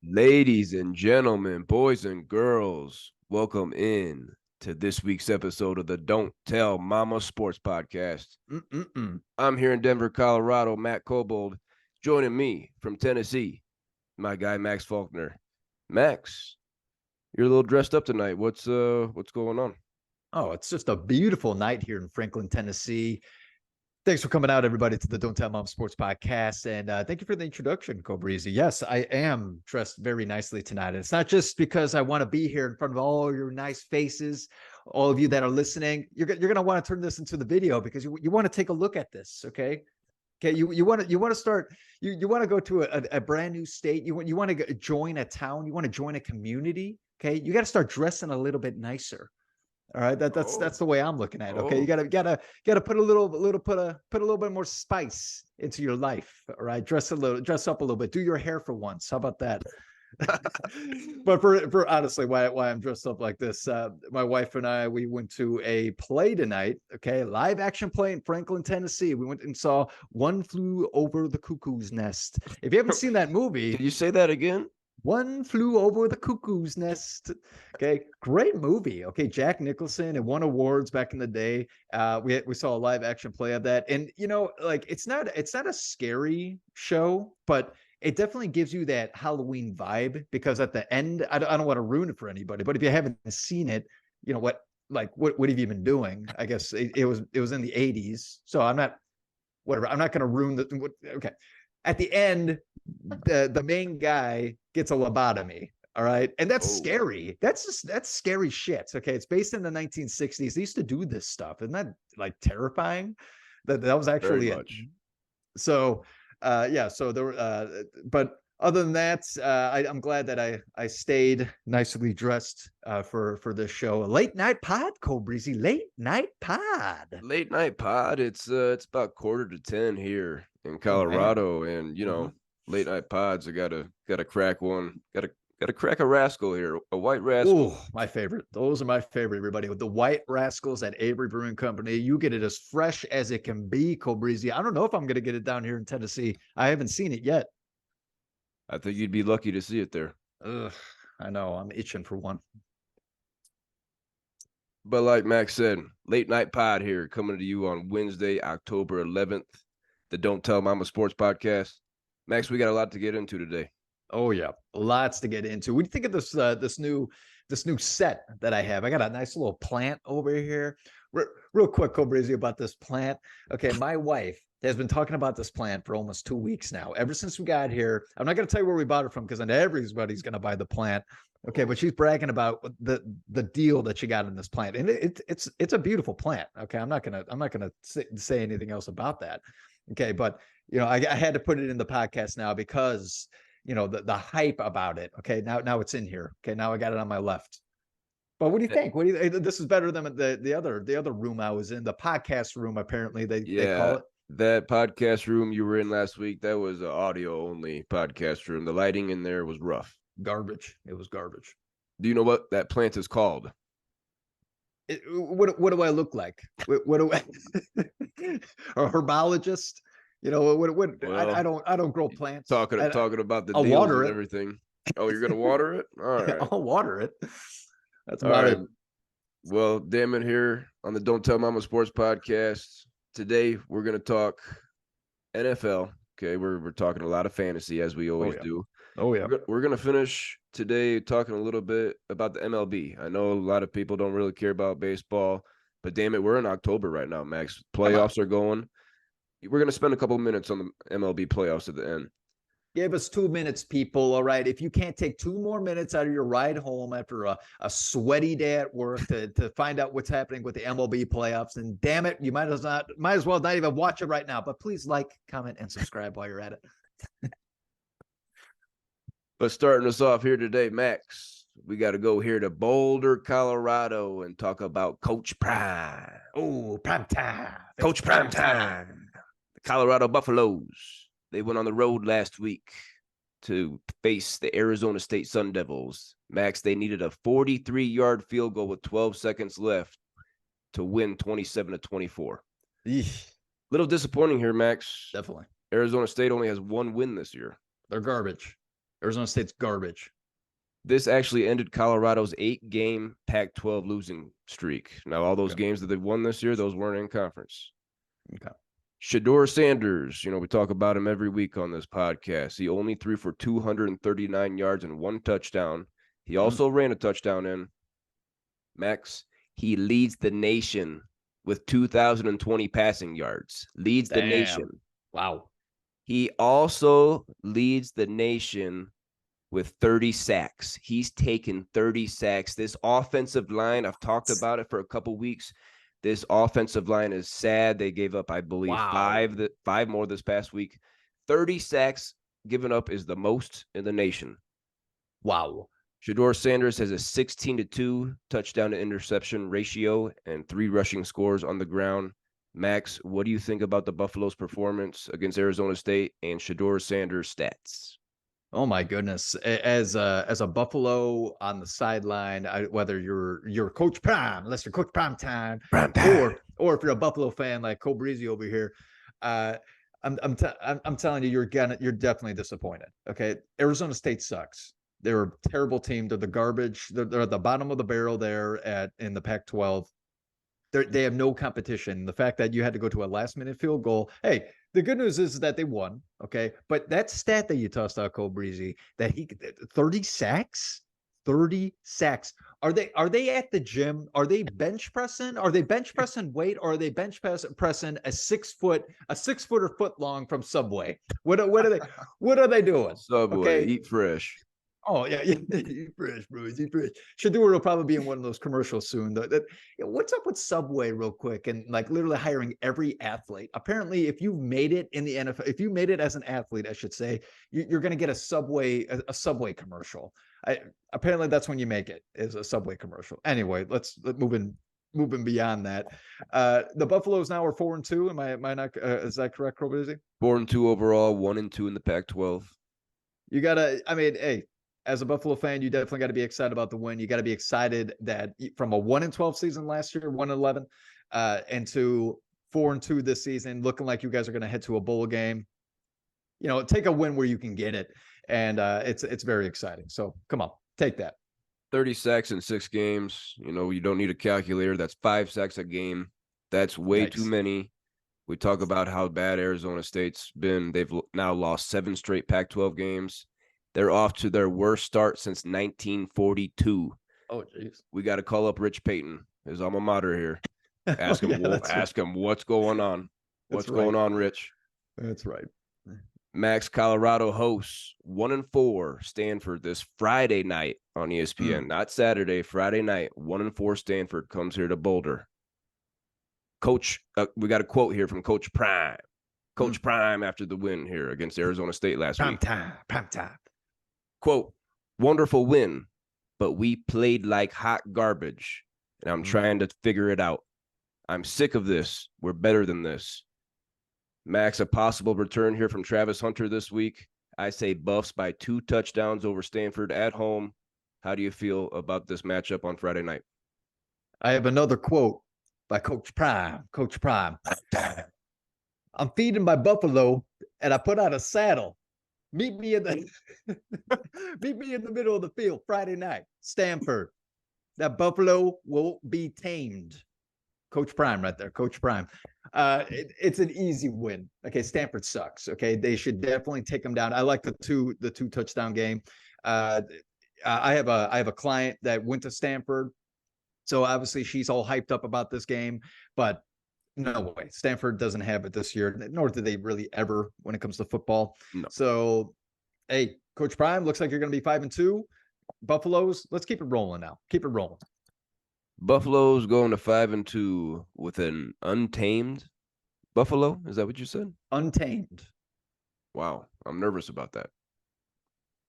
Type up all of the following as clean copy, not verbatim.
Ladies and gentlemen, boys and girls, welcome in to this week's episode of the Don't Tell Mama Sports Podcast. I'm here in Denver, Colorado, Matt Cobold. Joining me from Tennessee, my guy Max Faulkner. Max, you're a little dressed up tonight. What's going on? Oh, it's just a beautiful night here in Franklin, Tennessee. Thanks for coming out, everybody, to the Don't Tell Mom Sports Podcast. And thank you for the introduction, Cobrizi. Yes, I am dressed very nicely tonight. And it's not just because I want to be here in front of all your nice faces, all of you that are listening. You're going to want to turn this into the video because you want to take a look at this, okay? Okay, you want to start. You want to go to a brand new state. You want to join a town. You want to join a community. Okay, you got to start dressing a little bit nicer. All right, that's the way I'm looking at it. Okay, you gotta put a little put a little bit more spice into your life. All right, dress up a little bit. Do your hair for once. How about that? But for honestly, why I'm dressed up like this, my wife and I, we went to a play tonight. Okay, live action play in Franklin, Tennessee. We went and saw One Flew Over the Cuckoo's Nest. If you haven't seen that movie, can you say that again? One Flew Over the Cuckoo's Nest. Okay, great movie. Okay, Jack Nicholson, it won awards back in the day. We saw a live action play of that, and like it's not a scary show, but it definitely gives you that Halloween vibe because at the end, I don't want to ruin it for anybody, but if you haven't seen it, you know what have you been doing? I guess it was in the 80s, so I'm not going to ruin the. Okay, at the end, the main guy gets a lobotomy. All right. And that's scary. That's scary shit. Okay. It's based in the 1960s. They used to do this stuff. Isn't that like terrifying? That was actually Very much. So yeah. So there but other than that, I'm glad that I stayed nicely dressed for this show. A late night pod, Cobrizi. Late night pod. Late night pod. It's about 9:45 here in Colorado, and late night pods. I gotta crack one. Gotta crack a rascal here, a white rascal. Oh, my favorite. Those are my favorite, everybody. With the White Rascals at Avery Brewing Company, you get it as fresh as it can be, Cobrizi. I don't know if I'm going to get it down here in Tennessee. I haven't seen it yet. I think you'd be lucky to see it there. Ugh, I know. I'm itching for one. But like Max said, late night pod here coming to you on Wednesday, October 11th. The Don't Tell Mama Sports Podcast. Max, we got a lot to get into today. Oh yeah, lots to get into. What do you think of this new set that I have? I got a nice little plant over here. Real quick, Cobrizi, about this plant. Okay, my wife has been talking about this plant for almost 2 weeks now. Ever since we got here, I'm not going to tell you where we bought it from because then everybody's going to buy the plant. Okay, but she's bragging about the deal that she got in this plant, and it's a beautiful plant. Okay, I'm not gonna say anything else about that. Okay, but I had to put it in the podcast now because the hype about it. Okay, now it's in here. Okay, now I got it on my left. But what do you think? This is better than the other room I was in, the podcast room. Apparently they call it. That podcast room you were in last week, that was an audio only podcast room. The lighting in there was rough. Garbage. It was garbage. Do you know what that plant is called? What do I look like? What do I? A herbologist? I don't grow plants. Talking about the I'll deals water and it. Everything. Oh, you're gonna water it? All right. I'll water it. That's All about right. it. Well, damn it, here on the Don't Tell Mama Sports Podcast. Today we're gonna talk NFL. Okay, we're talking a lot of fantasy as we always do. Oh yeah. We're gonna finish today talking a little bit about the MLB. I know a lot of people don't really care about baseball, but damn it, we're in October right now, Max. Playoffs are going. We're going to spend a couple minutes on the MLB playoffs at the end. Give us 2 minutes, people. All right. If you can't take 2 more minutes out of your ride home after a sweaty day at work to find out what's happening with the MLB playoffs, then damn it, you might as well not even watch it right now. But please like, comment, and subscribe while you're at it. But starting us off here today, Max, we got to go here to Boulder, Colorado, and talk about Coach Prime. Oh, prime time. Coach Prime time. The Colorado Buffaloes. They went on the road last week to face the Arizona State Sun Devils. Max, they needed a 43-yard field goal with 12 seconds left to win 27-24. Little disappointing here, Max. Definitely. Arizona State only has one win this year. They're garbage. Arizona State's garbage. This actually ended Colorado's 8-game Pac-12 losing streak. Now, all those games that they've won this year, those weren't in conference. Okay. Shedeur Sanders, we talk about him every week on this podcast. He only threw for 239 yards and 1 touchdown. He also ran a touchdown in. Max, he leads the nation with 2,020 passing yards. Leads the nation. Wow. He also leads the nation with 30 sacks. He's taken 30 sacks. This offensive line, I've talked about it for a couple weeks. This offensive line is sad. They gave up, I believe, five more this past week. 30 sacks given up is the most in the nation. Wow. Shedeur Sanders has a 16-2 touchdown to interception ratio and 3 rushing scores on the ground. Max, what do you think about the Buffalo's performance against Arizona State and Shedeur Sanders' stats? Oh my goodness! As a Buffalo on the sideline, whether you're Coach Prime, unless you're Coach Prime time, or if you're a Buffalo fan like Cole Breezy over here, I'm telling you, you're definitely disappointed. Okay, Arizona State sucks. They're a terrible team. They're the garbage. They're at the bottom of the barrel there in the Pac-12. They have no competition. The fact that you had to go to a last-minute field goal. Hey, the good news is that they won. Okay, but that stat that you tossed out, Cole Breezy, that 30 sacks. 30 sacks. Are they at the gym? Are they bench pressing? Are they bench pressing weight, or are they bench pressing a 6 footer foot long from Subway? What are they doing? Subway, eat fresh. Oh yeah, eat fresh, bro. Eat fresh. Shedeur will probably be in one of those commercials soon. What's up with Subway, real quick, and like literally hiring every athlete? Apparently, if you made it in the NFL, if you made it as an athlete, I should say, you're going to get a Subway commercial. Apparently, that's when you make it, is a Subway commercial. Anyway, let's moving beyond that. The Buffaloes now are 4-2. Am I not? Is that correct, Cole? 4-2 overall, 1-2 in the Pac-12. You gotta. I mean, hey. As a Buffalo fan, you definitely got to be excited about the win. You got to be excited that from a 1-12 season last year, 1-11, and to 4-2 this season, looking like you guys are going to head to a bowl game. Take a win where you can get it, and it's very exciting. So come on, take that. 30 sacks in 6 games. You don't need a calculator. That's 5 sacks a game. That's way too many. We talk about how bad Arizona State's been. They've now lost 7 straight Pac-12 games. They're off to their worst start since 1942. Oh, jeez. We got to call up Rich Payton, his alma mater here. Ask him what's going on. What's going on, Rich? That's right. Max, Colorado hosts 1-4 Stanford this Friday night on ESPN. Not Saturday, Friday night. 1-4 Stanford comes here to Boulder. Coach, we got a quote here from Coach Prime. Coach Prime after the win here against Arizona State last week. Prime time. Quote, wonderful win, but we played like hot garbage, and I'm trying to figure it out. I'm sick of this. We're better than this. Max, a possible return here from Travis Hunter this week. I say Buffs by 2 touchdowns over Stanford at home. How do you feel about this matchup on Friday night? I have another quote by Coach Prime. Coach Prime. I'm feeding my buffalo, and I put out a saddle. Meet me in the middle of the field Friday night, Stanford. That buffalo will be tamed. Coach Prime right there, Coach Prime. It's an easy win. Okay, Stanford sucks. Okay, they should definitely take them down. I like the two touchdown game. I have a client that went to Stanford, so obviously she's all hyped up about this game, but no way. Stanford doesn't have it this year, nor do they really ever when it comes to football. No. So, hey, Coach Prime, looks like you're going to be 5-2. Buffaloes, let's keep it rolling now. Keep it rolling. Buffalo's going to 5-2 with an untamed Buffalo. Is that what you said? Untamed. Wow. I'm nervous about that.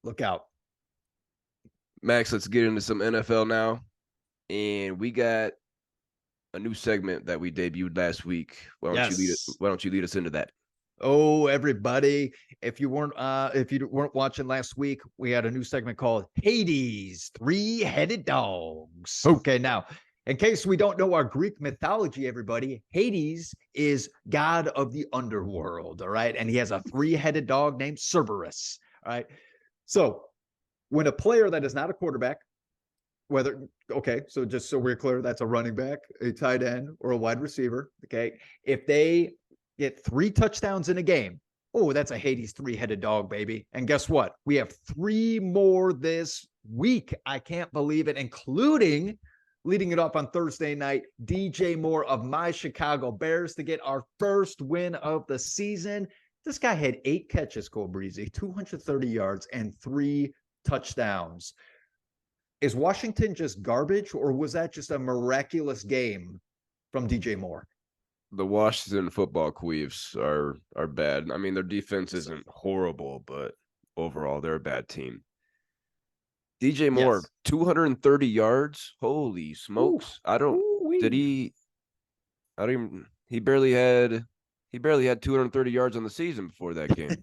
Look out. Max, let's get into some NFL now. And we got a new segment that we debuted last week. Why don't you lead us into that? Oh, everybody! If you weren't watching last week, we had a new segment called Hades, 3-headed dogs. Okay, now, in case we don't know our Greek mythology, everybody, Hades is god of the underworld. All right, and he has a 3-headed dog named Cerberus. All right. So when a player that is not a quarterback, so just so we're clear, that's a running back, a tight end, or a wide receiver. Okay. If they get 3 touchdowns in a game, oh, that's a Hades 3-headed dog, baby. And guess what? We have 3 more this week. I can't believe it, including leading it off on Thursday night, DJ Moore of my Chicago Bears to get our first win of the season. This guy had 8 catches, Cole Breezy, 230 yards, and 3 touchdowns. Is Washington just garbage, or was that just a miraculous game from DJ Moore? The Washington football Queefs are bad. I mean, their defense isn't horrible, but overall, they're a bad team. DJ Moore, yes. 230 yards. Holy smokes. He barely had 230 yards on the season before that game.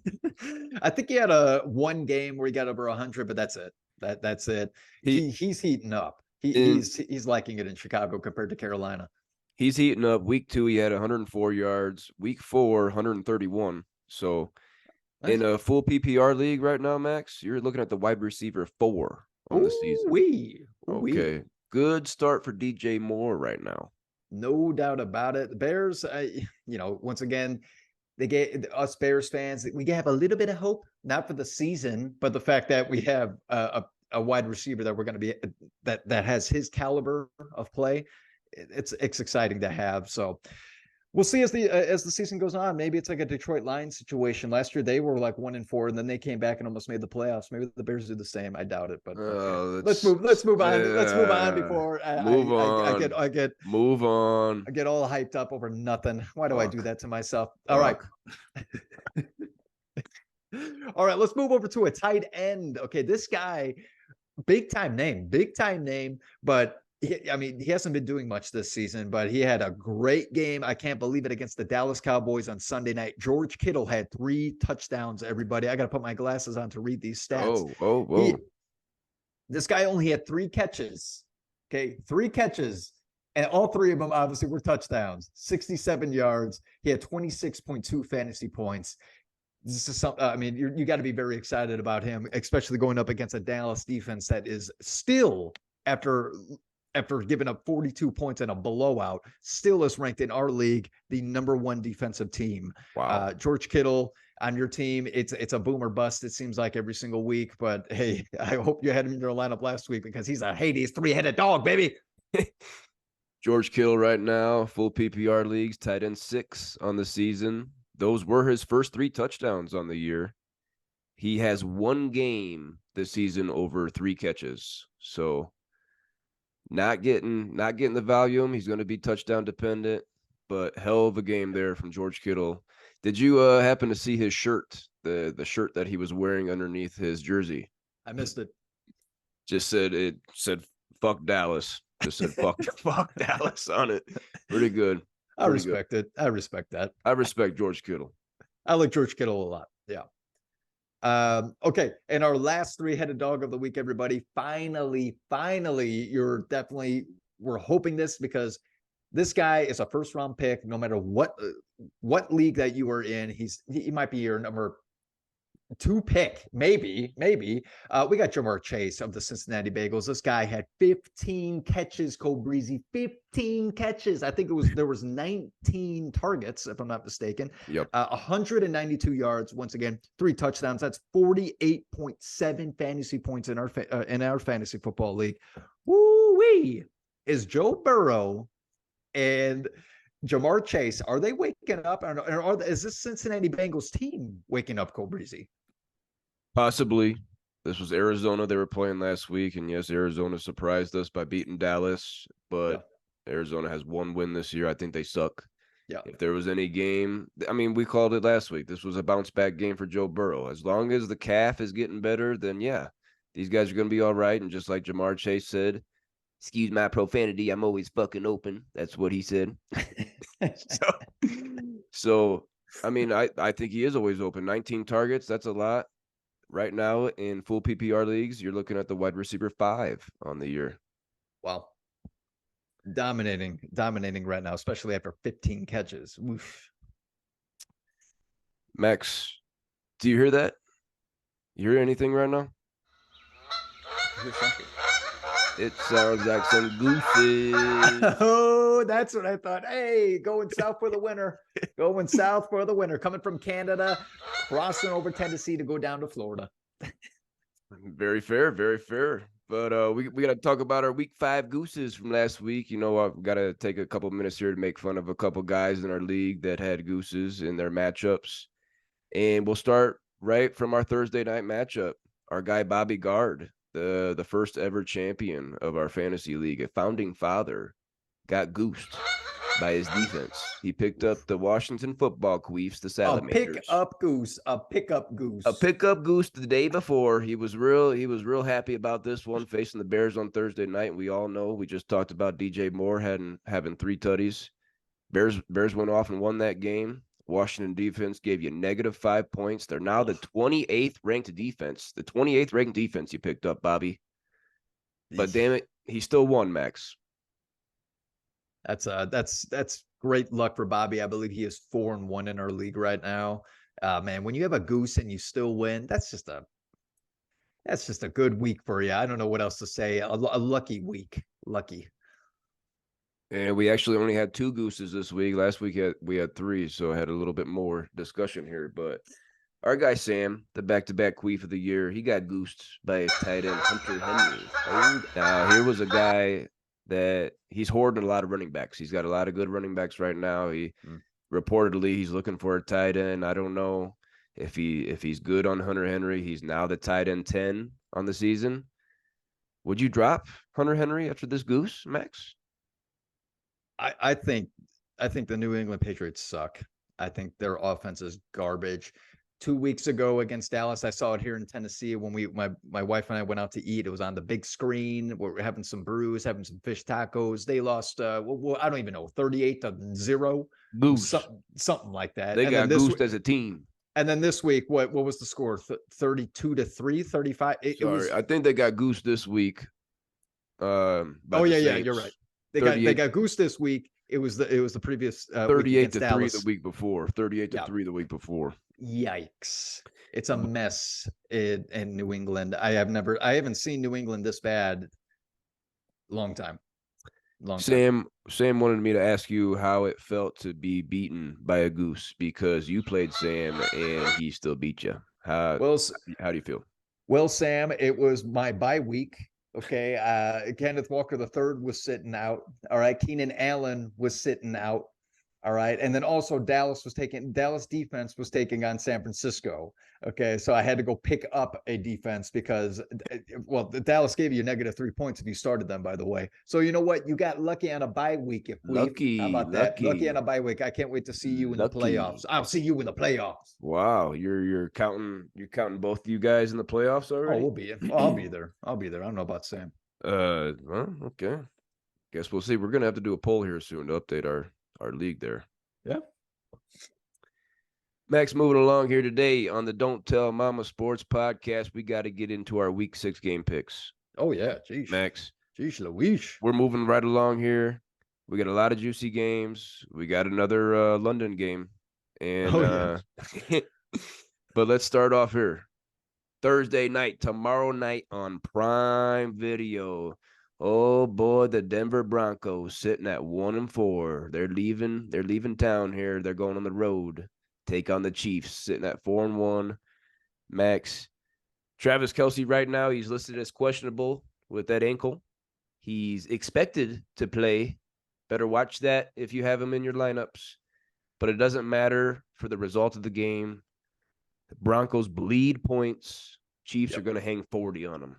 I think he had one game where he got over 100, but that's it. That's it. He's heating up. He's liking it in Chicago compared to Carolina. He's heating up. Week 2, he had 104 yards. Week 4, 131. So nice. In a full PPR league right now, Max, you're looking at the wide receiver 4 on the season. Okay. Good start for DJ Moore right now. No doubt about it. The Bears, once again, they gave us Bears fans, we have a little bit of hope, not for the season, but the fact that we have a wide receiver that we're going to be that has his caliber of play. It's exciting to have. So we'll see as the season goes on. Maybe it's like a Detroit Lions situation. Last year they were like 1-4, and then they came back and almost made the playoffs. Maybe the Bears do the same. I doubt it, but okay. Let's move on. Let's move on before I get all hyped up over nothing. Why do I do that to myself? All right. All right, let's move over to a tight end. Okay, this guy, big time name, but he hasn't been doing much this season, but he had a great game. I can't believe it, against the Dallas Cowboys on Sunday night. George Kittle had 3 touchdowns, everybody. I got to put my glasses on to read these stats. This guy only had 3 catches. Okay, 3 catches. And all 3 of them obviously were touchdowns. 67 yards. He had 26.2 fantasy points. This is something, you got to be very excited about him, especially going up against a Dallas defense that is still, after giving up 42 points in a blowout, still is ranked in our league the #1 defensive team. Wow. George Kittle on your team, it's a boom or bust, it seems like, every single week. But hey, I hope you had him in your lineup last week, because he's a Hades 3-headed dog, baby. George Kittle right now, full PPR leagues, tight end 6 on the season. Those were his first 3 touchdowns on the year. He has 1 game this season over 3 catches. So not getting the volume. He's going to be touchdown dependent, but hell of a game there from George Kittle. Did you happen to see his shirt, the shirt that he was wearing underneath his jersey? I missed it. It said fuck Dallas. Just said fuck Dallas on it. Pretty good. I respect it. I respect that. I respect George Kittle. I like George Kittle a lot. Yeah. Okay. And our last 3-headed dog of the week, everybody. Finally, we're hoping this, because this guy is a 1st-round pick. No matter what league that you are in, he might be your number 2 pick, maybe. We got Jamar Chase of the Cincinnati Bengals. This guy had 15 catches, Cole Breezy, 15 catches. I think there was 19 targets, if I'm not mistaken. Yep. 192 yards. Once again, 3 touchdowns. That's 48.7 fantasy points in our fantasy football league. Woo-wee! Is Joe Burrow and Jamar Chase, are they waking up? Or is this Cincinnati Bengals team waking up, Cole Breezy? Possibly. This was Arizona they were playing last week, and yes, Arizona surprised us by beating Dallas, but Arizona has 1 win this year. I think they suck. Yeah. If there was any game, we called it last week. This was a bounce back game for Joe Burrow. As long as the calf is getting better, then yeah, these guys are going to be all right. And just like Jamar Chase said, excuse my profanity, I'm always fucking open. That's what he said. So I think he is always open. 19 targets, that's a lot. Right now in full PPR leagues, you're looking at the wide receiver 5 on the year. Wow. Dominating right now, especially after 15 catches. Oof. Max, do you hear that? You hear anything right now? It sounds like some gooses. Oh, that's what I thought. Hey, going south for the winter. Going south for the winter. Coming from Canada, crossing over Tennessee to go down to Florida. Very fair, very fair. But we got to talk about our week 5 gooses from last week. You know, I've got to take a couple minutes here to make fun of a couple guys in our league that had gooses in their matchups. And we'll start right from our Thursday night matchup. Our guy Bobby Gard, the first ever champion of our fantasy league, a founding father, got goosed by his defense. He picked up the Washington football Queefs, the Salamanders. A pickup goose. A pickup goose the day before. He was real happy about this one, facing the Bears on Thursday night. We all know, we just talked about DJ Moore having 3 tutties. Bears went off and won that game. Washington defense gave you -5 points. They're now the 28th ranked defense. The 28th ranked defense you picked up, Bobby. But damn it, he still won, Max. That's great luck for Bobby. I believe he is 4-1 in our league right now. Man, when you have a goose and you still win, that's just a good week for you. I don't know what else to say. A lucky week. Lucky. And we actually only had 2 gooses this week. Last week we had 3, so I had a little bit more discussion here. But our guy Sam, the back-to-back queef of the year, he got goosed by his tight end Hunter Henry. Now here was a guy that he's hoarding a lot of running backs. He's got a lot of good running backs right now. Reportedly he's looking for a tight end. I don't know if he's good on Hunter Henry. He's now the tight end 10 on the season. Would you drop Hunter Henry after this goose, Max? I think the New England Patriots suck. I think their offense is garbage. 2 weeks ago against Dallas, I saw it here in Tennessee when my wife and I went out to eat. It was on the big screen. We're having some brews, having some fish tacos. They lost, I don't even know, 38-0. Goose. Something like that. They got goosed as a team. And then this week, what was the score? 32-3, 35? I think they got goosed this week. Yeah, you're right. They got goose this week. It was the previous 38-3 the week before. 38-3 the week before. Yikes! It's a mess in New England. I haven't seen New England this bad. Long time. Sam wanted me to ask you how it felt to be beaten by a goose, because you played Sam and he still beat you. How do you feel? Well, Sam, it was my bye week. Okay. Kenneth Walker III was sitting out. All right. Keenan Allen was sitting out. All right. And then also Dallas defense was taking on San Francisco. Okay. So I had to go pick up a defense because, Dallas gave you -3 points if you started them, by the way. So you know what? You got lucky on a bye week. How about that? Lucky on a bye week. I can't wait to see you in the playoffs. I'll see you in the playoffs. Wow. You're counting both of you guys in the playoffs already? Oh, I'll be there. I don't know about Sam. Well, okay. Guess we'll see. We're gonna have to do a poll here soon to update our league there. Yeah. Max, moving along here today on the Don't Tell Mama Sports podcast, we got to get into our week 6 game picks. Oh, yeah. Jeez. Max. Jeez Louise. We're moving right along here. We got a lot of juicy games. We got another London game. And but let's start off here. Thursday night, tomorrow night on Prime Video. Oh boy, the Denver Broncos sitting at 1-4. They're leaving town here. They're going on the road. Take on the Chiefs, sitting at 4-1. Max, Travis Kelce right now, he's listed as questionable with that ankle. He's expected to play. Better watch that if you have him in your lineups. But it doesn't matter for the result of the game. The Broncos bleed points. Chiefs are going to hang 40 on them.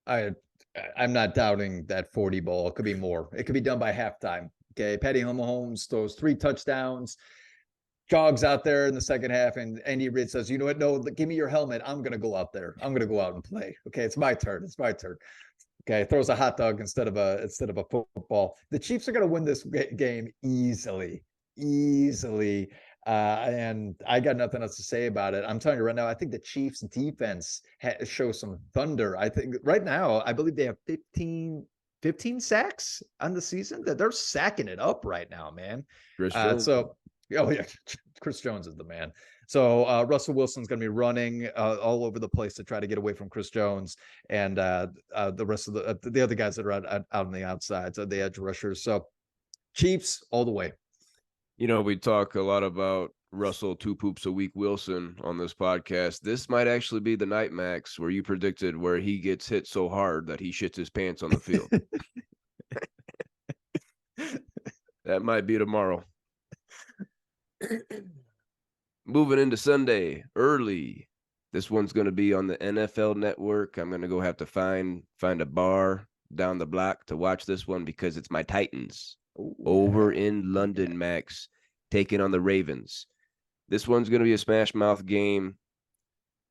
I'm not doubting that 40 ball. It could be more. It could be done by halftime. Okay. Patty Mahomes throws 3 touchdowns, jogs out there in the second half, and Andy Reid says, you know what? No, give me your helmet. I'm going to go out there. I'm going to go out and play. Okay. It's my turn. Okay. Throws a hot dog instead of a football. The Chiefs are going to win this game easily. And I got nothing else to say about it. I'm telling you right now, I think the Chiefs defense shows some thunder. I think right now, I believe they have 15 sacks on the season. That they're sacking it up right now, man. Chris Jones. Chris Jones is the man. So Russell Wilson's going to be running all over the place to try to get away from Chris Jones and the rest of the other guys that are out on the outsides, the edge rushers. So Chiefs all the way. We talk a lot about Russell 2 poops a week Wilson on this podcast. This might actually be the night, Max, where you predicted where he gets hit so hard that he shits his pants on the field. That might be tomorrow. Moving into Sunday early. This one's going to be on the NFL Network. I'm going to go have to find a bar down the block to watch this one because it's my Titans over in London, Max, taking on the Ravens. This one's going to be a smash mouth game.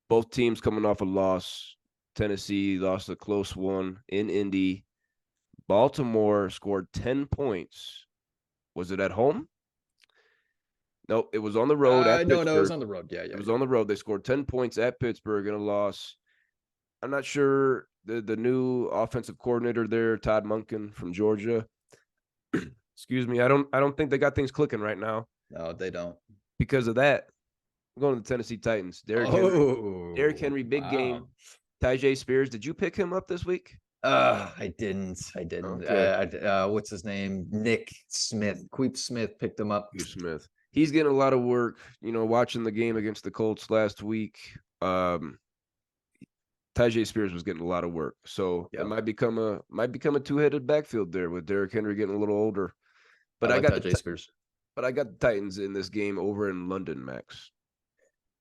Both teams coming off a loss. Tennessee lost a close one in Indy. Baltimore scored 10 points. Was it at home? No, it was on the road at Pittsburgh. No, it was on the road. Yeah. It was on the road. They scored 10 points at Pittsburgh in a loss. I'm not sure the new offensive coordinator there, Todd Monken from Georgia. Excuse me. I don't think they got things clicking right now. No, they don't. Because of that, I'm going to the Tennessee Titans. Derrick Henry, big game. Tyjae Spears, did you pick him up this week? I didn't. Okay. What's his name? Nick Smith. Queep Smith picked him up. Queep Smith. He's getting a lot of work, watching the game against the Colts last week. Tyjae Spears was getting a lot of work. So It might become a two-headed backfield there with Derrick Henry getting a little older. But I got Tyjae Spears. But I got the Titans in this game over in London, Max.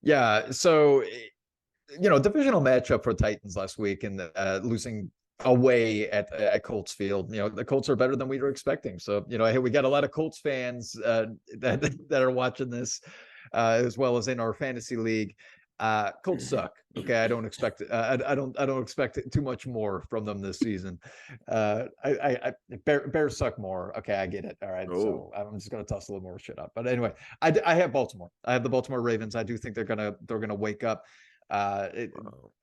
Yeah, so divisional matchup for Titans last week and losing away at Colts Field. The Colts are better than we were expecting. So, hey, we got a lot of Colts fans that are watching this, as well as in our fantasy league. Colts suck. Okay, I don't expect I don't expect too much more from them this season. Bears suck more. Okay, I get it. All right, so I'm just gonna toss a little more shit up. But anyway, I have Baltimore. I have the Baltimore Ravens. I do think they're gonna wake up.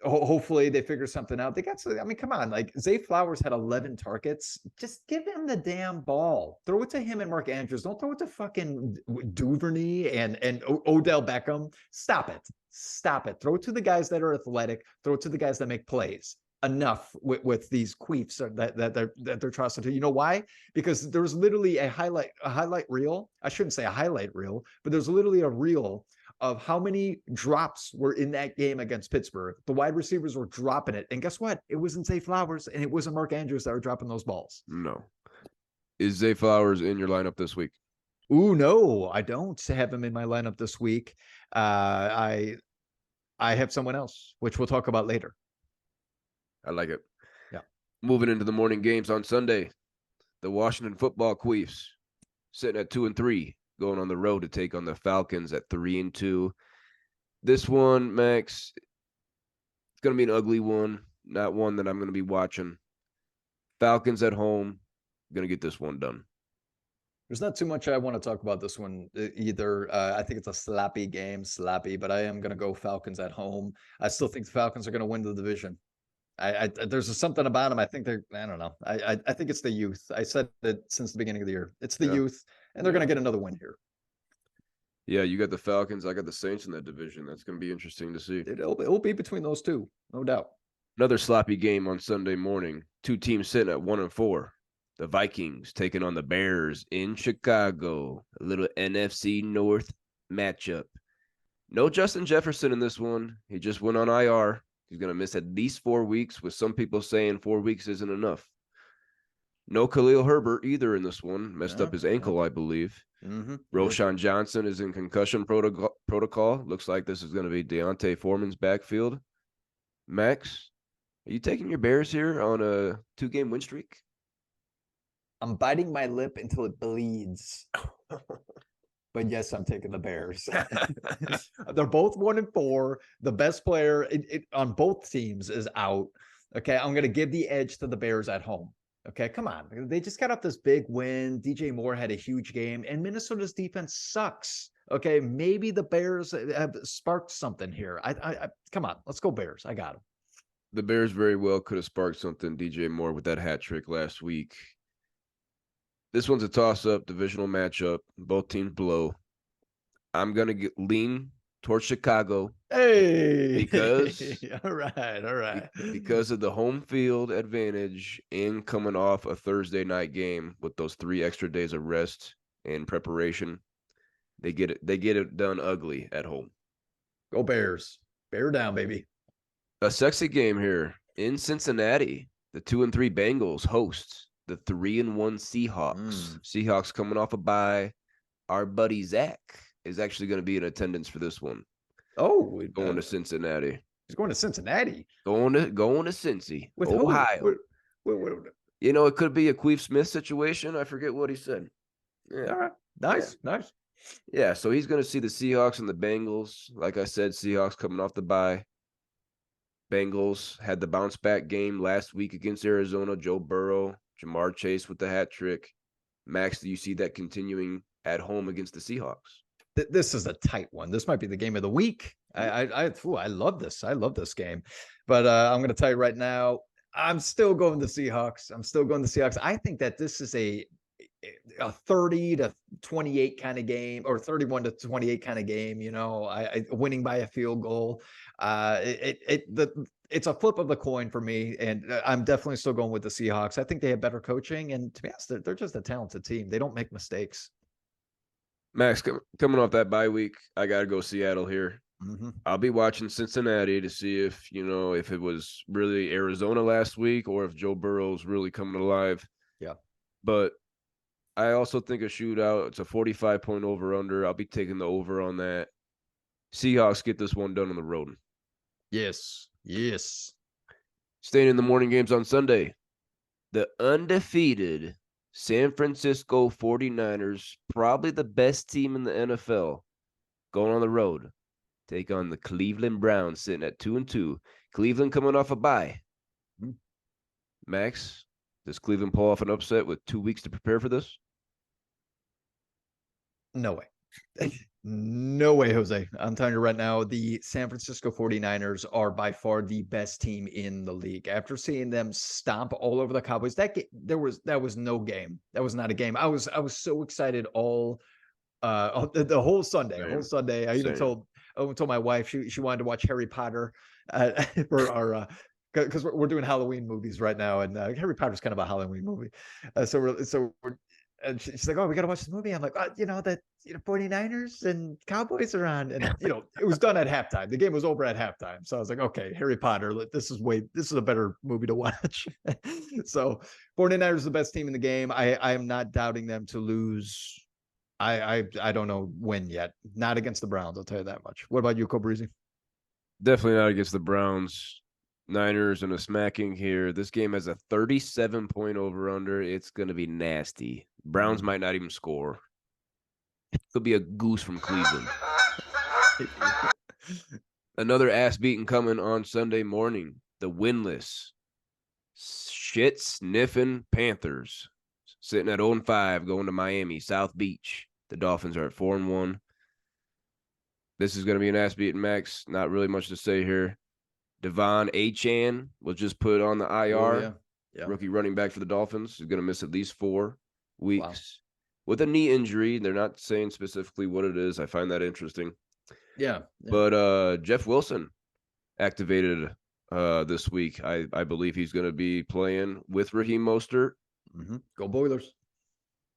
Hopefully they figure something out. They got come on, like Zay Flowers had 11 targets. Just give him the damn ball. Throw it to him and Mark Andrews. Don't throw it to fucking Duvernay and Odell Beckham. Stop it. Throw it to the guys that are athletic. Throw it to the guys that make plays. Enough with these queefs that they're trusting to. You know why? Because there was literally a highlight reel. I shouldn't say a highlight reel, but there's literally a reel of how many drops were in that game against Pittsburgh. The wide receivers were dropping it. And guess what? It wasn't Zay Flowers and it wasn't Mark Andrews that were dropping those balls. No. Is Zay Flowers in your lineup this week? Ooh, no, I don't have him in my lineup this week. I have someone else, which we'll talk about later. I like it. Yeah. Moving into the morning games on Sunday, the Washington Football Queefs sitting at 2-3. Going on the road to take on the Falcons at 3-2. This one, Max, it's going to be an ugly one, not one that I'm going to be watching. Falcons at home, going to get this one done. There's not too much I want to talk about this one either. I think it's a sloppy game, but I am going to go Falcons at home. I still think the Falcons are going to win the division. There's something about them. I think I don't know. I think it's the youth. I said it since the beginning of the year. It's the youth. And they're going to get another win here. Yeah, you got the Falcons. I got the Saints in that division. That's going to be interesting to see. It'll be between those two, no doubt. Another sloppy game on Sunday morning. Two teams sitting at 1-4. The Vikings taking on the Bears in Chicago. A little NFC North matchup. No Justin Jefferson in this one. He just went on IR. He's going to miss at least 4 weeks, with some people saying 4 weeks isn't enough. No Khalil Herbert either in this one. Messed up his ankle, I believe. Mm-hmm. Roshan Johnson is in concussion protocol. Looks like this is going to be Deontay Foreman's backfield. Max, are you taking your Bears here on a 2-game win streak? I'm biting my lip until it bleeds. But yes, I'm taking the Bears. They're both 1-4. The best player on both teams is out. Okay, I'm going to give the edge to the Bears at home. Okay, come on. They just got off this big win. DJ Moore had a huge game, and Minnesota's defense sucks. Okay, maybe the Bears have sparked something here. I come on, let's go Bears. I got them. The Bears very well could have sparked something. DJ Moore with that hat trick last week. This one's a toss-up, divisional matchup. Both teams blow. I'm going to lean towards Chicago. Hey, Because all right. because of the home field advantage and coming off a Thursday night game with those 3 extra days of rest and preparation, they get it done ugly at home. Go Bears. Bear down, baby. A sexy game here in Cincinnati. The 2-3 Bengals host the 3-1 Seahawks. Seahawks coming off a bye. Our buddy Zach is actually going to be in attendance for this one. Oh, going to Cincinnati. He's going to Cincinnati. Going to Cincy, With Ohio. Who? It could be a Queef Smith situation. I forget what he said. Yeah. All right. Nice. Yeah, so he's going to see the Seahawks and the Bengals. Like I said, Seahawks coming off the bye. Bengals had the bounce back game last week against Arizona. Joe Burrow, Jamar Chase with the hat trick. Max, do you see that continuing at home against the Seahawks? This is a tight one. This might be the game of the week. I love this. I love this game. But I'm going to tell you right now, I'm still going to Seahawks. I think that this is a 30-28 kind of game, or 31-28 kind of game. I winning by a field goal. It's a flip of the coin for me, and I'm definitely still going with the Seahawks. I think they have better coaching, and to be honest, they're just a talented team. They don't make mistakes. Max, coming off that bye week, I got to go Seattle here. Mm-hmm. I'll be watching Cincinnati to see if it was really Arizona last week or if Joe Burrow's really coming alive. Yeah. But I also think a shootout. It's a 45-point over-under. I'll be taking the over on that. Seahawks get this one done on the road. Yes. Staying in the morning games on Sunday. The undefeated San Francisco 49ers, probably the best team in the NFL, going on the road. Take on the Cleveland Browns, sitting at 2-2. Cleveland coming off a bye. Max, does Cleveland pull off an upset with 2 weeks to prepare for this? No way. No way, Jose. I'm telling you right now, the San Francisco 49ers are by far the best team in the league. After seeing them stomp all over the Cowboys, that was no game. That was not a game. I was so excited all the whole Sunday. I even told my wife she wanted to watch Harry Potter for our because we're doing Halloween movies right now, and Harry Potter's kind of a Halloween movie. So we're and she's like, "Oh, we got to watch the movie." I'm like, that 49ers and Cowboys are on, and it was done at halftime. The game was over at halftime, so I was like, "Okay, Harry Potter. This is a better movie to watch." So 49ers is the best team in the game. I am not doubting them to lose. I don't know when yet. Not against the Browns, I'll tell you that much. What about you, Cobrizi? Definitely not against the Browns. Niners and a smacking here. This game has a 37-point over-under. It's going to be nasty. Browns might not even score. Could be a goose from Cleveland. Another ass beating coming on Sunday morning. The winless, shit-sniffing Panthers. Sitting at 0-5, going to Miami, South Beach. The Dolphins are at 4-1. This is going to be an ass beating, Max. Not really much to say here. Devon Achane was just put on the IR. Yeah. Rookie running back for the Dolphins. He's going to miss at least 4 weeks with a knee injury. They're not saying specifically what it is. I find that interesting. Yeah. But Jeff Wilson activated this week. I believe he's going to be playing with Raheem Mostert. Mm-hmm. Go Boilers.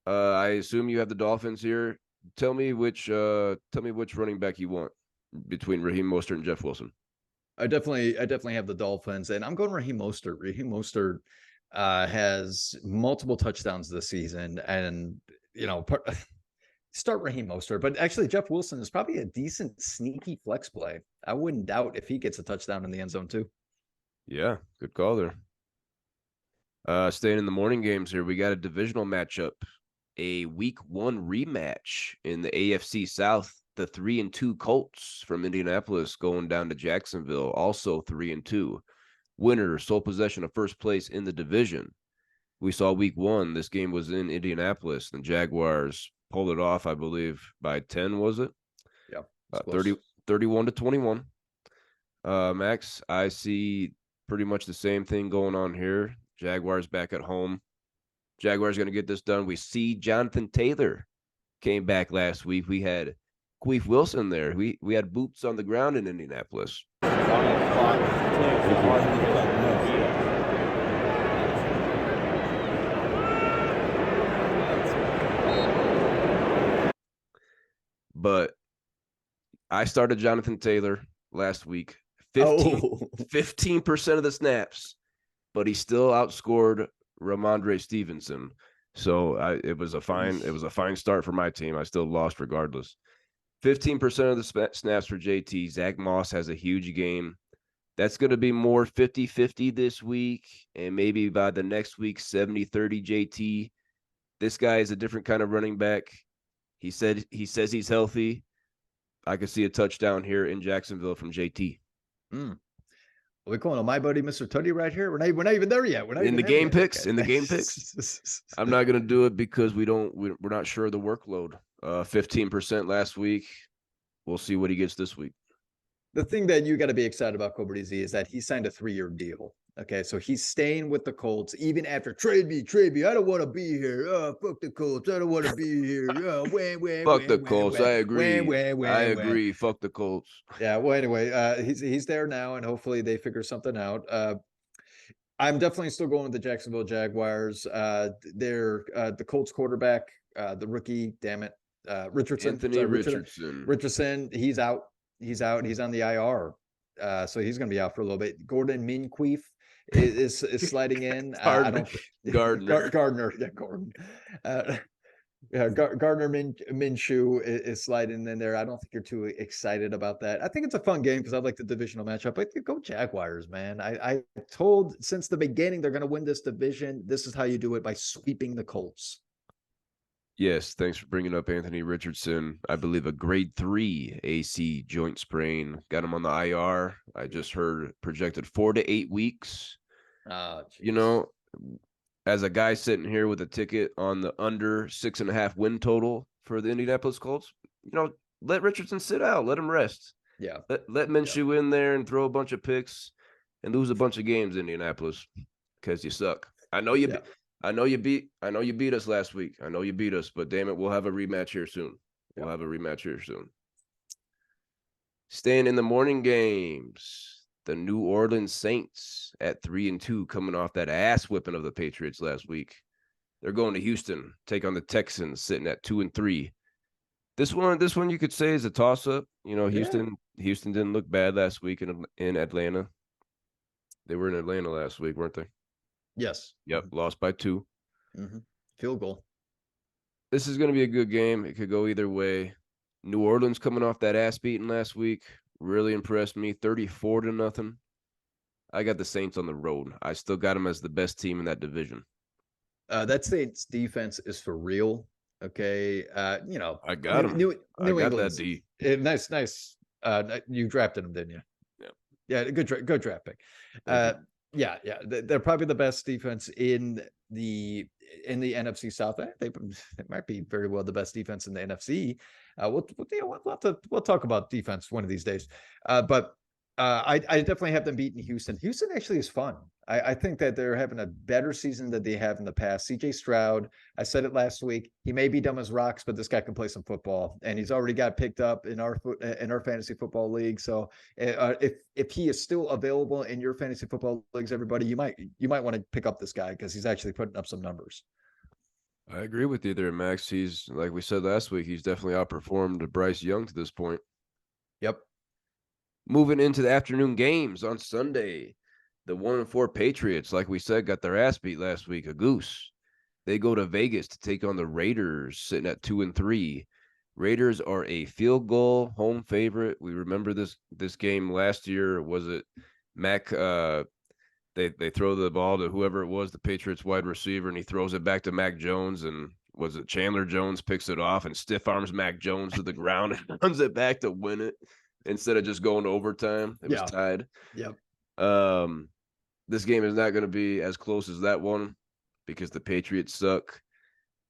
I assume you have the Dolphins here. Tell me which running back you want between Raheem Mostert and Jeff Wilson. I definitely have the Dolphins, and I'm going Raheem Mostert. Raheem Mostert has multiple touchdowns this season, and start Raheem Mostert. But actually, Jeff Wilson is probably a decent sneaky flex play. I wouldn't doubt if he gets a touchdown in the end zone too. Yeah, good call there. Staying in the morning games here, we got a divisional matchup, a week 1 rematch in the AFC South. The 3-2 Colts from Indianapolis going down to Jacksonville, also 3-2. Winner, sole possession of first place in the division. We saw week 1. This game was in Indianapolis. The Jaguars pulled it off, I believe, by 10, was it? Yeah. 31-21. Max, I see pretty much the same thing going on here. Jaguars back at home. Jaguars going to get this done. We see Jonathan Taylor came back last week. We had Queef Wilson there. We had boots on the ground in Indianapolis. But I started Jonathan Taylor last week. 15% of the snaps, but he still outscored Ramondre Stevenson. So it was a fine start for my team. I still lost regardless. 15% of the snaps for JT. Zach Moss has a huge game. That's going to be more 50-50 this week, and maybe by the next week, 70-30 JT. This guy is a different kind of running back. He says he's healthy. I could see a touchdown here in Jacksonville from JT. Are we calling on my buddy Mr. Tuddy right here? We're not even there yet. We're not in the game picks. Okay. In the game picks. I'm not going to do it because we're not sure of the workload. 15% last week. We'll see what he gets this week. The thing that you got to be excited about, Cobrizi, is that he signed a 3-year deal. Okay, so he's staying with the Colts even after trade me. I don't want to be here. Oh, fuck the Colts. I don't want to be here. Oh, fuck the Colts. I agree. Fuck the Colts. Yeah. Well, anyway, he's there now, and hopefully they figure something out. I'm definitely still going with the Jacksonville Jaguars. They're the Colts quarterback, the rookie. Damn it, Richardson. Richardson. He's out. He's on the IR. So he's going to be out for a little bit. Gordon Minqueef is sliding in. Gardner. Gardner. Yeah, Gordon. Gardner Minshew is sliding in there. I don't think you're too excited about that. I think it's a fun game because I like the divisional matchup. But go Jaguars, man. I told since the beginning they're going to win this division. This is how you do it, by sweeping the Colts. Yes, thanks for bringing up Anthony Richardson. I believe a grade 3 AC joint sprain. Got him on the IR. I just heard projected 4 to 8 weeks. Oh, you know, as a guy sitting here with a ticket on the under 6.5 win total for the Indianapolis Colts, let Richardson sit out. Let him rest. Yeah. Let Minshew in there and throw a bunch of picks and lose a bunch of games, Indianapolis, because you suck. I know you beat us last week. I know you beat us, but damn it, we'll have a rematch here soon. Staying in the morning games, the New Orleans Saints at 3-2, coming off that ass whipping of the Patriots last week. They're going to Houston, take on the Texans, sitting at 2-3. This one you could say is a toss-up. Houston didn't look bad last week in Atlanta. They were in Atlanta last week, weren't they? Yes. Yep. Lost by 2. Mm-hmm. Field goal. This is going to be a good game. It could go either way. New Orleans coming off that ass beating last week really impressed me. 34-0. I got the Saints on the road. I still got them as the best team in that division. That Saints defense is for real. Okay. I got them. New I got England's, that D. Nice. You drafted them, didn't you? Yeah. Yeah. Good draft pick. Yeah. They're probably the best defense in the NFC South. They might be very well the best defense in the NFC. We'll talk about defense one of these days. But I definitely have them beating Houston. Houston actually is fun. I think that they're having a better season than they have in the past. CJ Stroud, I said it last week. He may be dumb as rocks, but this guy can play some football, and he's already got picked up in our fantasy football league. So if he is still available in your fantasy football leagues, everybody, you might want to pick up this guy because he's actually putting up some numbers. I agree with you there, Max. He's, like we said last week, he's definitely outperformed Bryce Young to this point. Yep. Moving into the afternoon games on Sunday, the 1-4 Patriots, like we said, got their ass beat last week. A goose. They go to Vegas to take on the Raiders, sitting at 2-3. Raiders are a field goal home favorite. We remember this game last year. Was it Mac? They throw the ball to whoever it was, the Patriots wide receiver, and he throws it back to Mac Jones. And was it Chandler Jones picks it off and stiff arms Mac Jones to the ground and runs it back to win it instead of just going to overtime? It was tied. Yep. This game is not going to be as close as that one because the Patriots suck.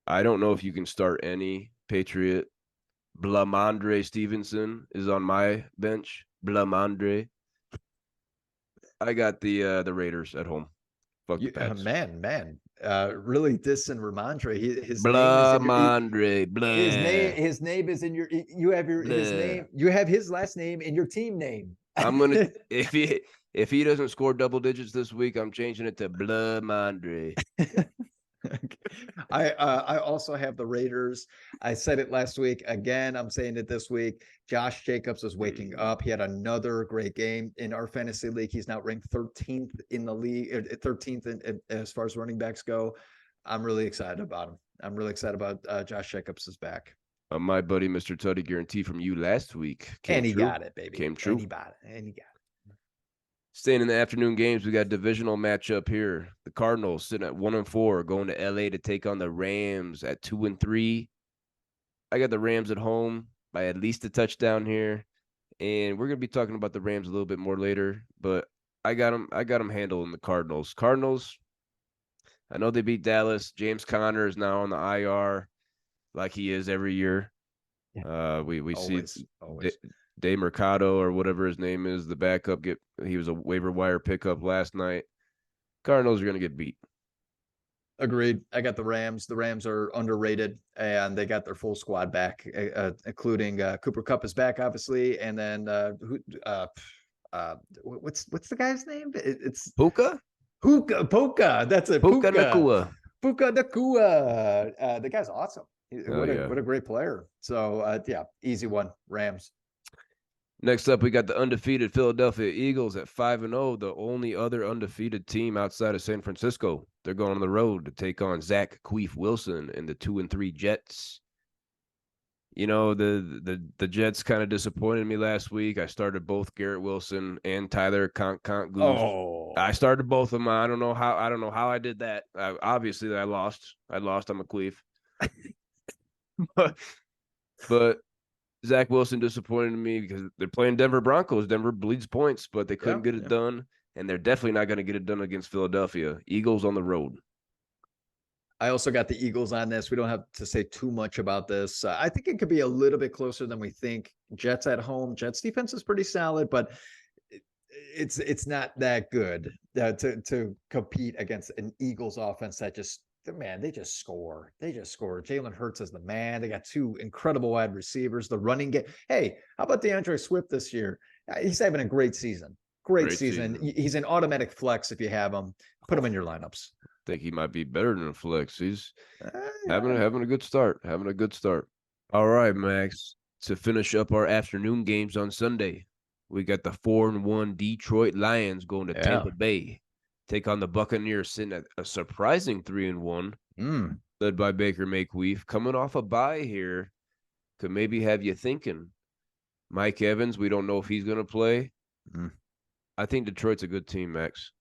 I don't know if you can start any Patriot. Blamondre Stevenson is on my bench. Blamondre. I got the Raiders at home. Fuck the Pats. Man. Really dissing Ramondre. His name is Blah, in your Mondre, blah. his name is in your you have your his Blah. name, you have his last name in your team name. I'm gonna if he doesn't score double digits this week, I'm changing it to Blah Mondre. I also have the Raiders. I said it last week. Again, I'm saying it this week. Josh Jacobs is waking up. He had another great game in our fantasy league. He's now ranked 13th in the league, 13th as far as running backs go. I'm really excited about him. I'm really excited about Josh Jacobs is back. My buddy Mr. Tutty guarantee from you last week and he got it, baby. Came true. And he got it. Staying in the afternoon games, we got divisional matchup here. The Cardinals sitting at 1-4, going to LA to take on the Rams at 2-3. I got the Rams at home by at least a touchdown here, and we're gonna be talking about the Rams a little bit more later. But I got them handling the Cardinals. Cardinals. I know they beat Dallas. James Conner is now on the IR, like he is every year. We always, see always. Day Mercado or whatever his name is, the backup. He was a waiver wire pickup last night. Cardinals are going to get beat. Agreed. I got the Rams. The Rams are underrated, and they got their full squad back, including Cooper Kupp is back, obviously, and then what's the guy's name? It's Puka. That's it. Puka Nacua. Puka Nacua. The guy's awesome. What a great player. So yeah, easy one. Rams. Next up, we got the undefeated Philadelphia Eagles at 5-0, the only other undefeated team outside of San Francisco. They're going on the road to take on Zach Queef Wilson and the 2-3 Jets. You know, the Jets kind of disappointed me last week. I started both Garrett Wilson and Tyler Goose. Oh, I started both of them. I don't know how I did that. Obviously, I lost. I'm a Queef. but Zach Wilson disappointed me because they're playing Denver Broncos. Denver bleeds points, but they couldn't get it done, and they're definitely not going to get it done against Philadelphia. Eagles on the road. I also got the Eagles on this. We don't have to say too much about this. I think it could be a little bit closer than we think. Jets at home. Jets defense is pretty solid, but it's not that good to compete against an Eagles offense that they just score. Jalen Hurts is the man. They got two incredible wide receivers. The running game. Hey, how about DeAndre Swift this year? He's having a great season. Great season. He's an automatic flex if you have him. Put him in your lineups. I think he might be better than a flex. He's having a good start. All right, Max. To finish up our afternoon games on Sunday, we got the 4-1 Detroit Lions going to Tampa Bay. Take on the Buccaneers, sitting at a surprising 3-1, led by Baker Mayfield. Coming off a bye here, could maybe have you thinking. Mike Evans, we don't know if he's going to play. I think Detroit's a good team, Max.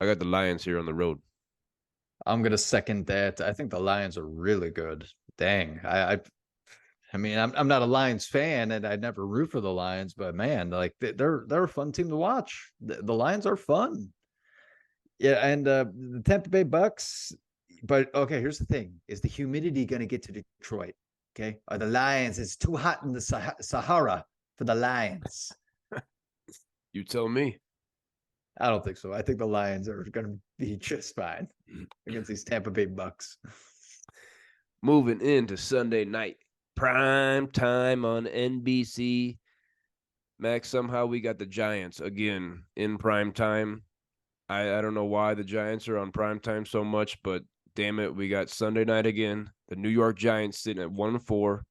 I got the Lions here on the road. I'm going to second that. I think the Lions are really good. Dang. I mean, I'm not a Lions fan, and I never root for the Lions, but man, like they're a fun team to watch. The Lions are fun. Yeah, and the Tampa Bay Bucks. But okay, here's the thing: is the humidity going to get to Detroit? Okay, are the Lions? It's too hot in the Sahara for the Lions. You tell me. I don't think so. I think the Lions are going to be just fine against these Tampa Bay Bucks. Moving into Sunday night, prime time on NBC. Max, somehow we got the Giants again in prime time. I don't know why the Giants are on prime time so much, but damn it, we got Sunday night again. The New York Giants sitting at 1-4,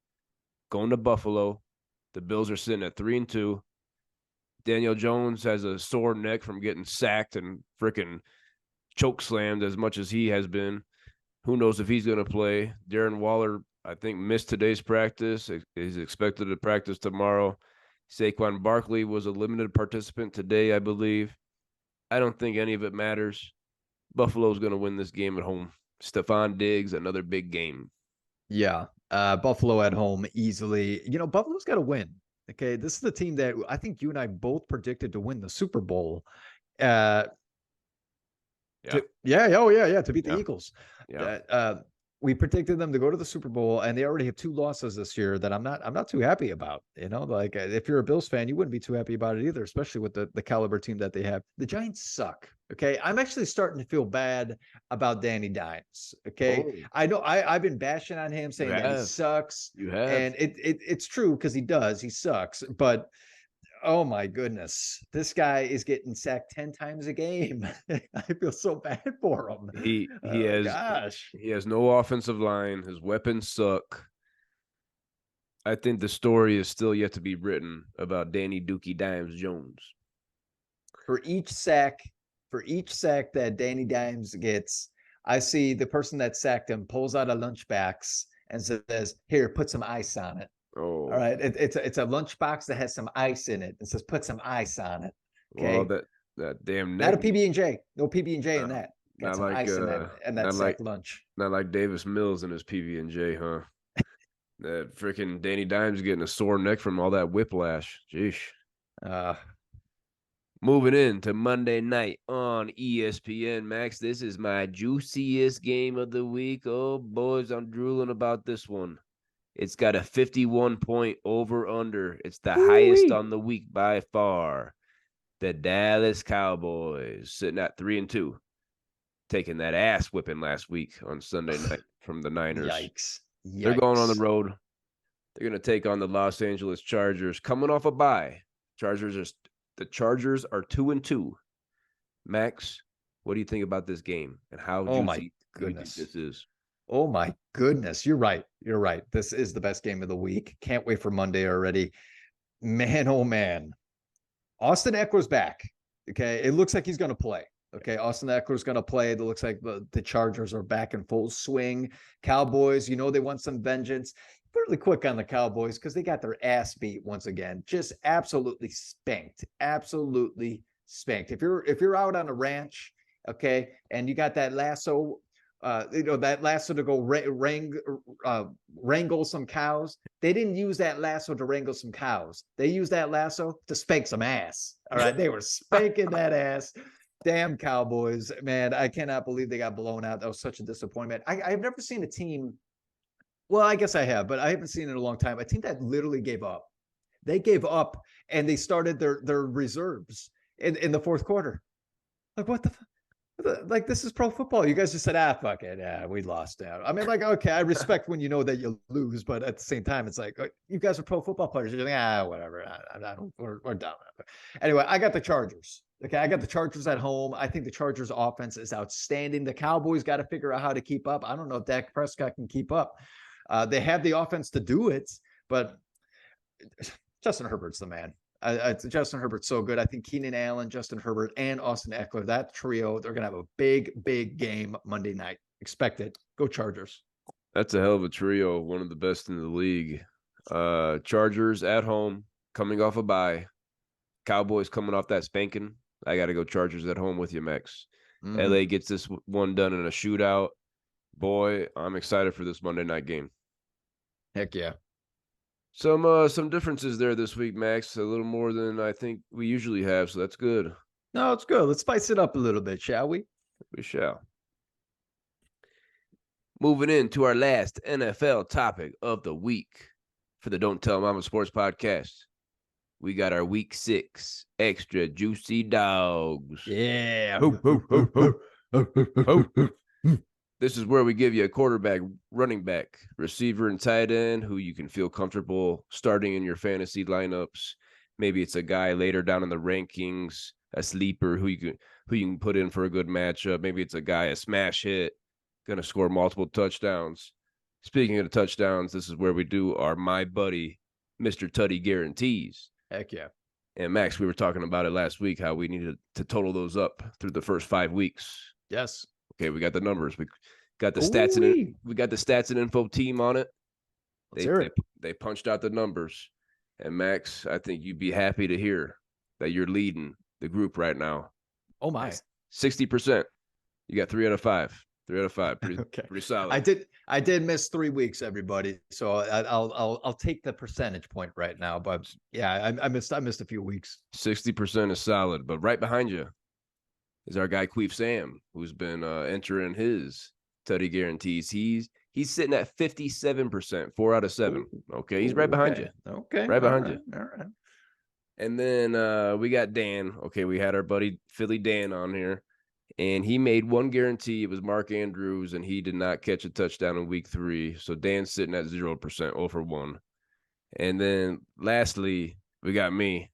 going to Buffalo. The Bills are sitting at 3-2. Daniel Jones has a sore neck from getting sacked and freaking choke slammed as much as he has been. Who knows if he's going to play? Darren Waller, I think, missed today's practice. He's expected to practice tomorrow. Saquon Barkley was a limited participant today, I believe. I don't think any of it matters. Buffalo's going to win this game at home. Stephon Diggs, another big game. Yeah, Buffalo at home easily. You know, Buffalo's got to win. Okay, this is the team that I think you and I both predicted to win the Super Bowl. To beat the Eagles. We predicted them to go to the Super Bowl, and they already have 2 losses this year that I'm not too happy about. Like if you're a Bills fan, you wouldn't be too happy about it either, especially with the caliber team that they have. The Giants suck. Okay, I'm actually starting to feel bad about Danny Dimes. Okay, Oh, I know I've been bashing on him, you saying that he have. sucks, You have. and it's true because he does. He sucks, but oh my goodness, this guy is getting sacked 10 times a game. I feel so bad for him. He Oh has gosh. he has no offensive line. His weapons suck. I think the story is still yet to be written about Danny Dookie Dimes Jones. For each sack, that Danny Dimes gets, I see the person that sacked him pulls out a lunchbox and says, "Here, put some ice on it." All Oh, right, it's a lunchbox that has some ice in it. It says, "Put some ice on it." well, Okay, that damn not a neck. PB and J. No PB and J in No, that. Got not some like ice in that not like sack lunch. not like Davis Mills and his PB and J, huh? That freaking Danny Dimes getting a sore neck from all that whiplash. Jeez. Uh, Moving into Monday night on ESPN Max. This is my juiciest game of the week. Oh, boys, I'm drooling about this one. It's got a 51-point over under. It's the highest on the week by far. The Dallas Cowboys sitting at 3-2, taking that ass whipping last week on Sunday night from the Niners. Yikes! They're going on the Yikes! road. They're going to take on the Los Angeles Chargers, coming off a bye. The Chargers are 2-2. Max, what do you think about this game, and how Oh my juicy do you think goodness! this is? Oh my goodness! You're right. You're right. This is the best game of the week. Can't wait for Monday already. Man, oh man! Austin Eckler's back. Okay, it looks like he's going to play. Okay, Austin Eckler's going to play. It looks like the Chargers are back in full swing. Cowboys, they want some vengeance. Fairly quick on the Cowboys because they got their ass beat once again. Just absolutely spanked. Absolutely spanked. If you're out on a ranch, okay, and you got that lasso, that lasso to go wrangle some cows. They didn't use that lasso to wrangle some cows. They used that lasso to spank some ass. All right, they were spanking that ass. Damn Cowboys, man! I cannot believe they got blown out. That was such a disappointment. I've never seen a team. Well, I guess I have, but I haven't seen it in a long time. A team that literally gave up. They gave up and they started their reserves in the fourth quarter. Like what the? Like this is pro football. You guys just said, fuck it, yeah, we lost out. I mean, like, okay, I respect when you know that you lose, but at the same time, it's like you guys are pro football players. You're like, whatever. We're done. Anyway, I got the Chargers. Okay, I got the Chargers at home. I think the Chargers offense is outstanding. The Cowboys got to figure out how to keep up. I don't know if Dak Prescott can keep up. They have the offense to do it, but Justin Herbert's the man. Justin Herbert's so good. I think Keenan Allen, Justin Herbert, and Austin Eckler, that trio, they're going to have a big, big game Monday night. Expect it. Go Chargers. That's a hell of a trio, one of the best in the league. Chargers at home, coming off a bye. Cowboys coming off that spanking. I got to go Chargers at home with you, Max. LA gets this one done in a shootout. Boy, I'm excited for this Monday night game. Heck yeah. Some differences there this week, Max. A little more than I think we usually have, so that's good. No, it's good. Let's spice it up a little bit, shall we? We shall. Moving into our last NFL topic of the week for the Don't Tell Mama Sports Podcast. We got our week 6 extra juicy dogs. Yeah. This is where we give you a quarterback, running back, receiver, and tight end who you can feel comfortable starting in your fantasy lineups. Maybe it's a guy later down in the rankings, a sleeper who you can put in for a good matchup. Maybe it's a guy, a smash hit, going to score multiple touchdowns. Speaking of touchdowns, this is where we do our My Buddy, Mr. Tutty guarantees. Heck yeah. And Max, we were talking about it last week, how we needed to total those up through the first 5 weeks. Yes. Okay, we got the numbers. We got the stats and we got the stats and info team on it. They punched out the numbers. And Max, I think you'd be happy to hear that you're leading the group right now. Oh my. 60%. You got 3 out of 5. 3 out of 5. Pretty solid. I did miss 3 weeks, everybody. So I'll take the percentage point right now. But yeah, I missed a few weeks. 60% is solid. But right behind you is our guy Queef Sam, who's been entering his Tutty guarantees. He's sitting at 57%, 4 out of 7. Okay, he's right behind you. Okay, right behind you. All right. And then we got Dan. Okay, we had our buddy Philly Dan on here, and he made one guarantee. It was Mark Andrews, and he did not catch a touchdown in week 3. So Dan's sitting at 0%, 0 for 1. And then lastly, we got me.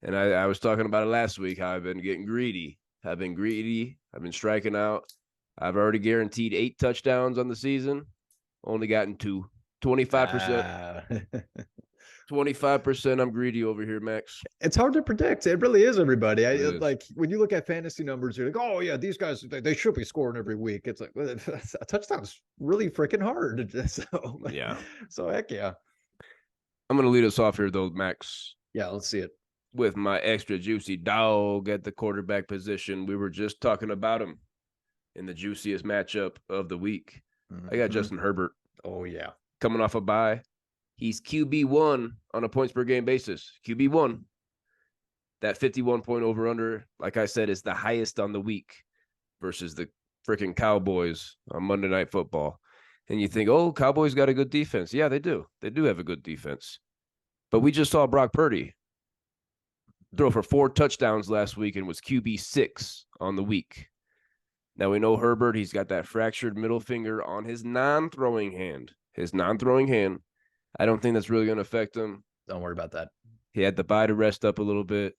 And I was talking about it last week, how I've been getting greedy. I've been striking out. I've already guaranteed 8 touchdowns on the season. Only gotten 2. 25%. 25%. I'm greedy over here, Max. It's hard to predict. It really is, everybody. Like when you look at fantasy numbers, you're like, oh yeah, these guys, they should be scoring every week. It's like, well, a touchdown's really freaking hard. So yeah. So heck yeah. I'm going to lead us off here though, Max. Yeah, let's see it. With my extra juicy dog at the quarterback position. We were just talking about him in the juiciest matchup of the week. I got Justin Herbert. Oh yeah. Coming off a bye. He's QB1 on a points per game basis. QB1. That 51 point over under, like I said, is the highest on the week versus the freaking Cowboys on Monday Night Football. And you think, oh, Cowboys got a good defense. Yeah, they do. They do have a good defense. But we just saw Brock Purdy throw for 4 touchdowns last week and was QB6 on the week. Now we know Herbert, he's got that fractured middle finger on his non-throwing hand. I don't think that's really going to affect him. Don't worry about that. He had the bye to rest up a little bit.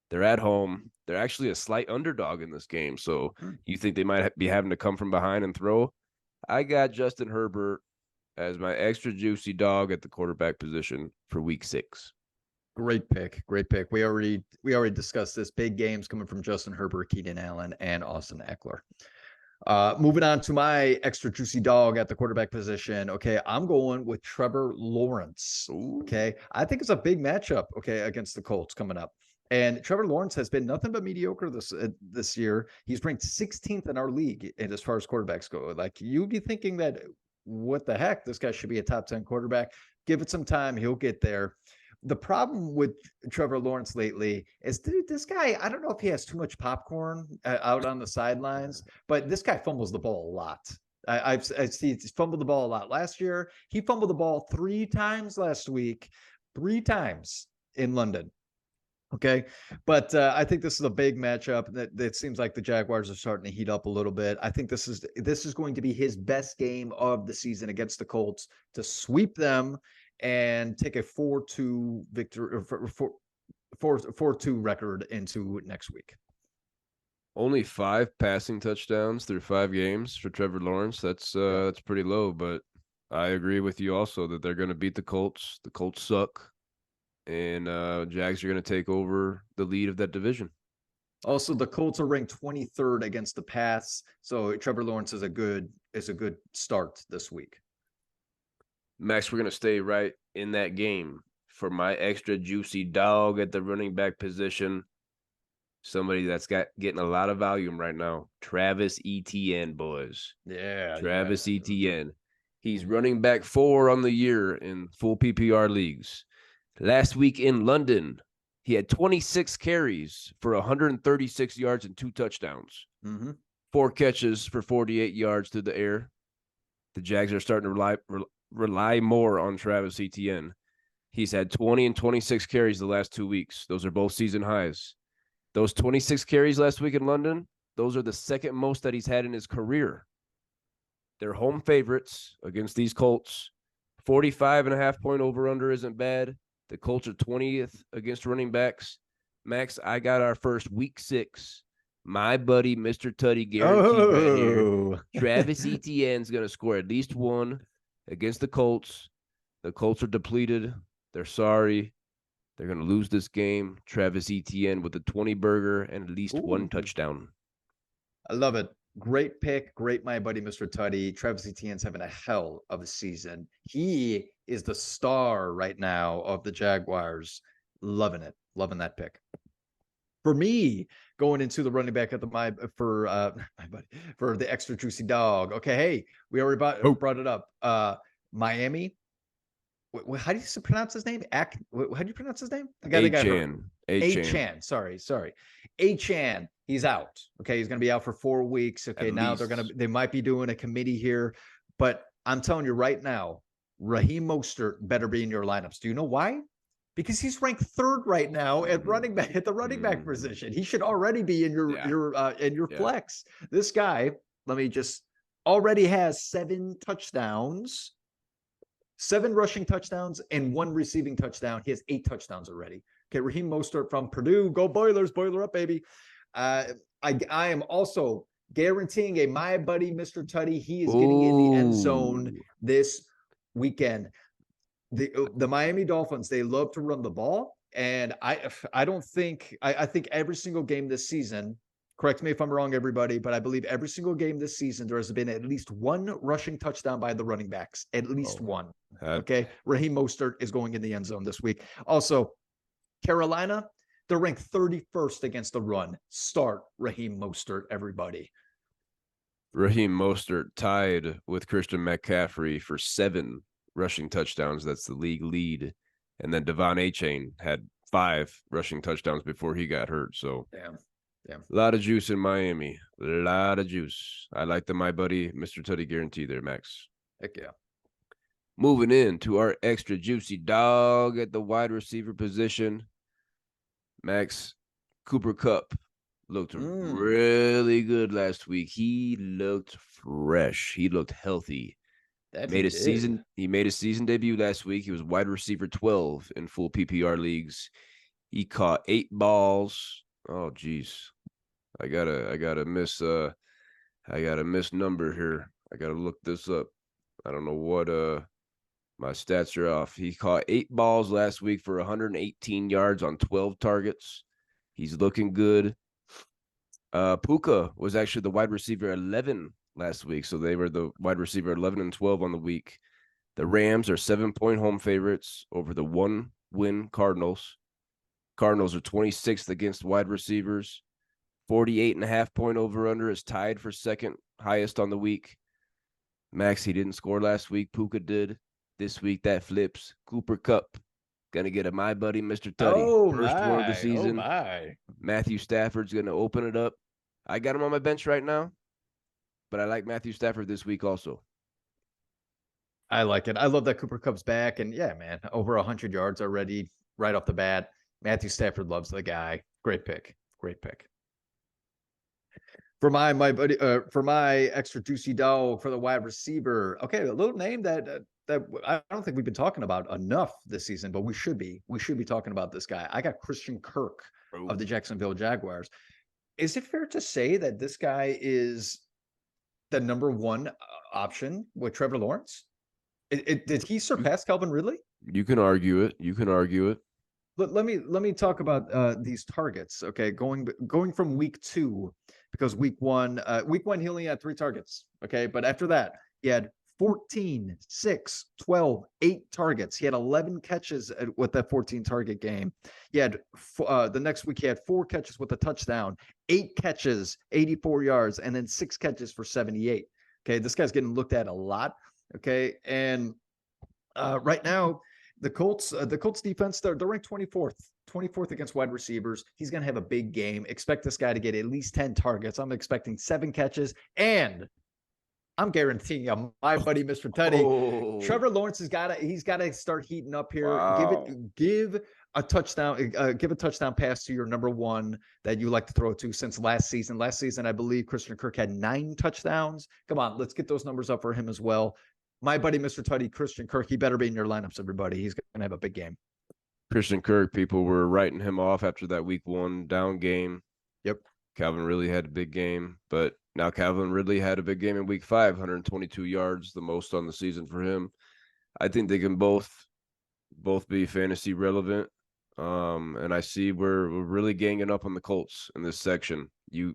They're at home. They're actually a slight underdog in this game. So you think they might be having to come from behind and throw? I got Justin Herbert as my extra juicy dog at the quarterback position for week 6. Great pick. We already discussed this. Big games coming from Justin Herbert, Keenan Allen, and Austin Eckler. Moving on to my extra juicy dog at the quarterback position. Okay, I'm going with Trevor Lawrence. Ooh. Okay, I think it's a big matchup. Okay, against the Colts coming up. And Trevor Lawrence has been nothing but mediocre this year. He's ranked 16th in our league as far as quarterbacks go. Like, you'd be thinking that, what the heck, this guy should be a top 10 quarterback. Give it some time, he'll get there. The problem with Trevor Lawrence lately is, dude, this guy, I don't know if he has too much popcorn out on the sidelines, but this guy fumbles the ball a lot. I've seen he's fumbled the ball a lot. Last year, he fumbled the ball 3 times last week, 3 times in London. Okay. But I think this is a big matchup. That seems like the Jaguars are starting to heat up a little bit. I think this is going to be his best game of the season against the Colts to sweep them and take a 4-2 victory, 4-2 record into next week. Only 5 passing touchdowns through 5 games for Trevor Lawrence. That's pretty low, but I agree with you also that they're going to beat the Colts. The Colts suck, and Jags are going to take over the lead of that division. Also, the Colts are ranked 23rd against the pass, so Trevor Lawrence is a good start this week. Max, we're going to stay right in that game for my extra juicy dog at the running back position. Somebody that's getting a lot of volume right now. Travis Etienne, boys. Yeah. Travis Etienne. He's running back 4 on the year in full PPR leagues. Last week in London, he had 26 carries for 136 yards and 2 touchdowns. 4 catches for 48 yards through the air. The Jags are starting to rely more on Travis Etienne. He's had 20 and 26 carries the last 2 weeks. Those are both season highs. Those 26 carries last week in London, those are the second most that he's had in his career. They're home favorites against these Colts. 45.5 point over-under isn't bad. The Colts are 20th against running backs. Max, I got our first week 6. My buddy, Mr. Tutty, guaranteed right here. Travis Etienne's going to score at least 1 against the Colts. The Colts are depleted. They're sorry. They're going to lose this game. Travis Etienne with a 20-burger and at least 1 touchdown. I love it. Great pick. Great, my buddy, Mr. Tutty. Travis Etienne's having a hell of a season. He is the star right now of the Jaguars. Loving it. Loving that pick. For me, going into the running back at for the extra juicy dog. Okay, hey, we already brought it up. Miami. How do you pronounce his name? How do you pronounce his name? The guy that got hurt. Achane. Sorry. Achane. He's out. Okay, he's going to be out for 4 weeks. Okay, now they might be doing a committee here. But I'm telling you right now, Raheem Mostert better be in your lineups. Do you know why? Because he's ranked third right now at running back at the running back position. He should already be in your flex. This guy, let me just already has 7 touchdowns, 7 rushing touchdowns, and 1 receiving touchdown. He has 8 touchdowns already. Okay, Raheem Mostert from Purdue. Go Boilers, boiler up, baby. I am also guaranteeing a my buddy Mr. Tutty. He is getting in the end zone this weekend. The Miami Dolphins, they love to run the ball, and I don't think I think every single game this season, correct me if I'm wrong, everybody, but I believe every single game this season there has been at least 1 rushing touchdown by the running backs, at least 1. Okay, Raheem Mostert is going in the end zone this week. Also, Carolina, they're ranked 31st against the run. Start Raheem Mostert, everybody. Raheem Mostert tied with Christian McCaffrey for 7 rushing touchdowns. That's the league lead. And then Devon Achane had 5 rushing touchdowns before he got hurt. So damn. A lot of juice in Miami. A lot of juice. I like the my buddy Mr. Tutty guarantee there, Max. Heck yeah. Moving in to our extra juicy dog at the wide receiver position. Max, Cooper Kupp looked really good last week. He looked fresh. He looked healthy. He made a season debut last week. He was wide receiver 12 in full PPR leagues. He caught 8 balls. Oh geez. I gotta miss number here. I gotta look this up. I don't know what my stats are off. He caught 8 balls last week for 118 yards on 12 targets. He's looking good. Puka was actually the wide receiver 11 last week. So they were the wide receiver 11 and 12 on the week. The Rams are 7-point home favorites over the 1-win Cardinals. Cardinals are 26th against wide receivers. 48.5-point over-under is tied for second highest on the week. Max, he didn't score last week. Puka did. This week, that flips. Cooper Kupp gonna get a my buddy Mr. Tutty. First one of the season. Matthew Stafford's gonna open it up. I got him on my bench right now, but I like Matthew Stafford this week also. I like it. I love that Cooper Kupp's back, and yeah, man, over 100 yards already right off the bat. Matthew Stafford loves the guy. Great pick. Great pick. For my buddy, for my extra juicy dog for the wide receiver. Okay, a little name that I don't think we've been talking about enough this season, but we should be. We should be talking about this guy. I got Christian Kirk of the Jacksonville Jaguars. Is it fair to say that this guy is the number 1 option with Trevor Lawrence? Did he surpass Calvin Ridley? You can argue it. Let me talk about these targets. Okay, going from week 2, because week one he only had 3 targets. Okay, but after that he had 14, 6, 12, 8 targets. He had 11 catches with that 14 target game. He had the next week he had 4 catches with a touchdown, 8 catches, 84 yards, and then 6 catches for 78. Okay, this guy's getting looked at a lot. Okay, and right now the Colts defense, they're ranked 24th against wide receivers. He's going to have a big game. Expect this guy to get at least 10 targets. I'm expecting 7 catches, and I'm guaranteeing you, my buddy Mr. Tutty, Trevor Lawrence he's got to start heating up here. Wow. Give a touchdown pass to your number 1 that you like to throw to since last season. Last season, I believe Christian Kirk had 9 touchdowns. Come on, let's get those numbers up for him as well. My buddy, Mr. Tutty, Christian Kirk, he better be in your lineups, everybody. He's going to have a big game. Christian Kirk, people were writing him off after that week 1 down game. Yep. Calvin Ridley had a big game, but now Calvin Ridley had a big game in week 5, 122 yards, the most on the season for him. I think they can both be fantasy relevant. And I see we're really ganging up on the Colts in this section. You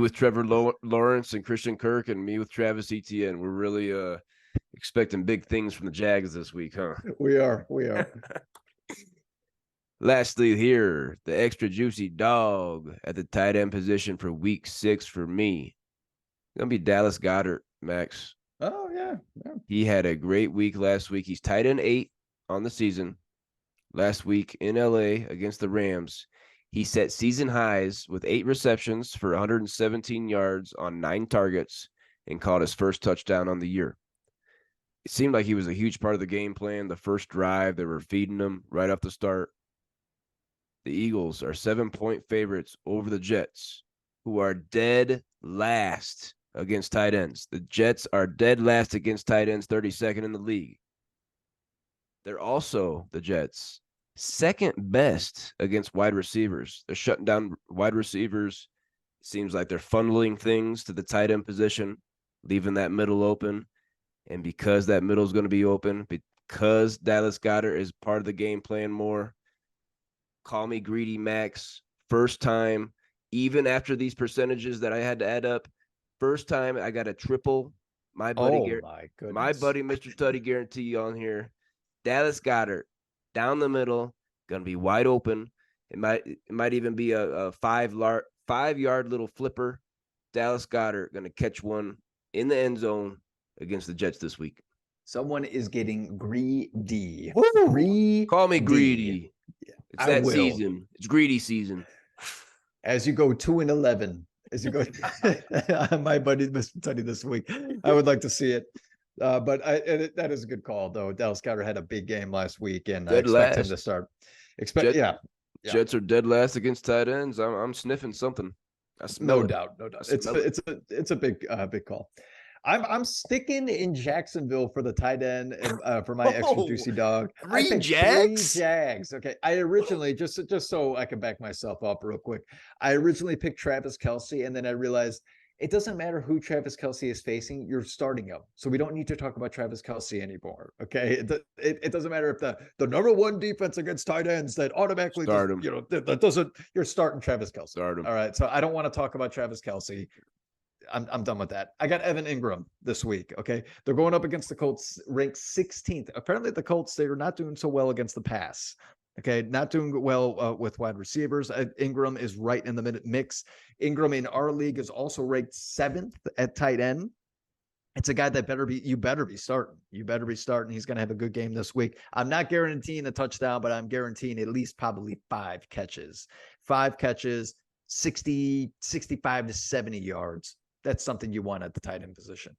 with Trevor Lawrence and Christian Kirk, and me with Travis Etienne. We're really expecting big things from the Jags this week, huh? We are. Lastly, here, the extra juicy dog at the tight end position for week 6 for me. Gonna be Dallas Goedert, Max. Oh, yeah. He had a great week last week. He's tight end 8 on the season. Last week in LA against the Rams, he set season highs with 8 receptions for 117 yards on 9 targets and caught his first touchdown on the year. It seemed like he was a huge part of the game plan. The first drive, they were feeding him right off the start. The Eagles are 7-point favorites over the Jets, who are dead last against tight ends. The Jets are dead last against tight ends, 32nd in the league. They're also, the Jets, second best against wide receivers. They're shutting down wide receivers. It seems like they're funneling things to the tight end position, leaving that middle open. And because that middle is going to be open, because Dallas Goedert is part of the game plan more, call me greedy, Max. First time, even after these percentages that I had to add up, first time I got a triple. My buddy, my my goodness. buddy, Mr. Tutty, guarantee on here. Dallas Goedert down the middle, gonna be wide open. It might even be a 5-yard little flipper. Dallas Goedert gonna catch one in the end zone against the Jets this week. Someone is getting greedy. Woo! Call me greedy. Yeah, it's that season. It's greedy season. As you go 2-11, as you go, my buddy Mr. Tutty this week, I would like to see it. But that is a good call, though. Dallas Goedert had a big game last week, and I expect him to start. Jets are dead last against tight ends. I'm sniffing something. I smell no doubt. It's a big call. I'm sticking in Jacksonville for the tight end and for my extra juicy dog. Three Jags. Okay, I originally just so I can back myself up real quick. I originally picked Travis Kelce, and then I realized it doesn't matter who Travis Kelce is facing, you're starting him. So we don't need to talk about Travis Kelce anymore. Okay. It doesn't matter if the number one defense against tight ends that automatically start him. That doesn't, you're starting Travis Kelce. Start him. All right. So I don't want to talk about Travis Kelce. I'm done with that. I got Evan Ingram this week. Okay. They're going up against the Colts, ranked 16th. Apparently the Colts, they're not doing so well against the pass. Okay, not doing well with wide receivers. Ingram is right in the mix. Ingram in our league is also ranked 7th at tight end. It's a guy that you better be starting. You better be starting. He's going to have a good game this week. I'm not guaranteeing a touchdown, but I'm guaranteeing at least probably 5 catches. 5 catches, 65 to 70 yards. That's something you want at the tight end position.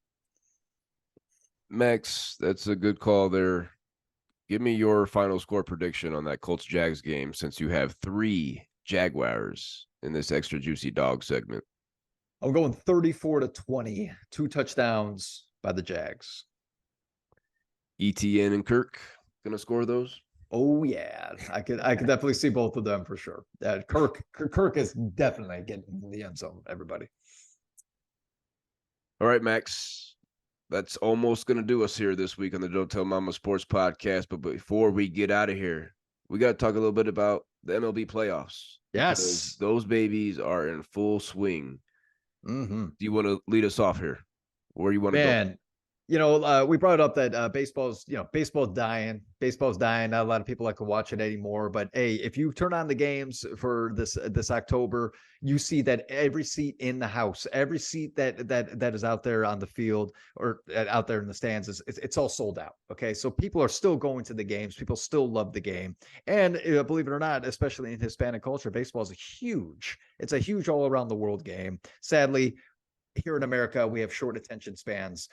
Max, that's a good call there. Give me your final score prediction on that Colts-Jags game, since you have 3 Jaguars in this extra juicy dog segment. I'm going 34-20, 2 touchdowns by the Jags. ETN and Kirk gonna score those? Oh yeah, I could definitely see both of them for sure. Kirk is definitely getting in the end zone. Everybody. All right, Max. That's almost going to do us here this week on the Don't Tell Mama Sports Podcast. But before we get out of here, we got to talk a little bit about the MLB Playoffs. Yes. Those babies are in full swing. Mm-hmm. Do you want to lead us off here? Where do you want to go? Man, we brought up that baseball's dying. Baseball's dying. Not a lot of people like to watch it anymore. But hey, if you turn on the games for this October, you see that every seat in the house, every seat that is out there on the field or out there in the stands it's all sold out. Okay, so people are still going to the games. People still love the game, and believe it or not, especially in Hispanic culture, baseball is huge. It's a huge all around the world game. Sadly, here in America, we have short attention spans.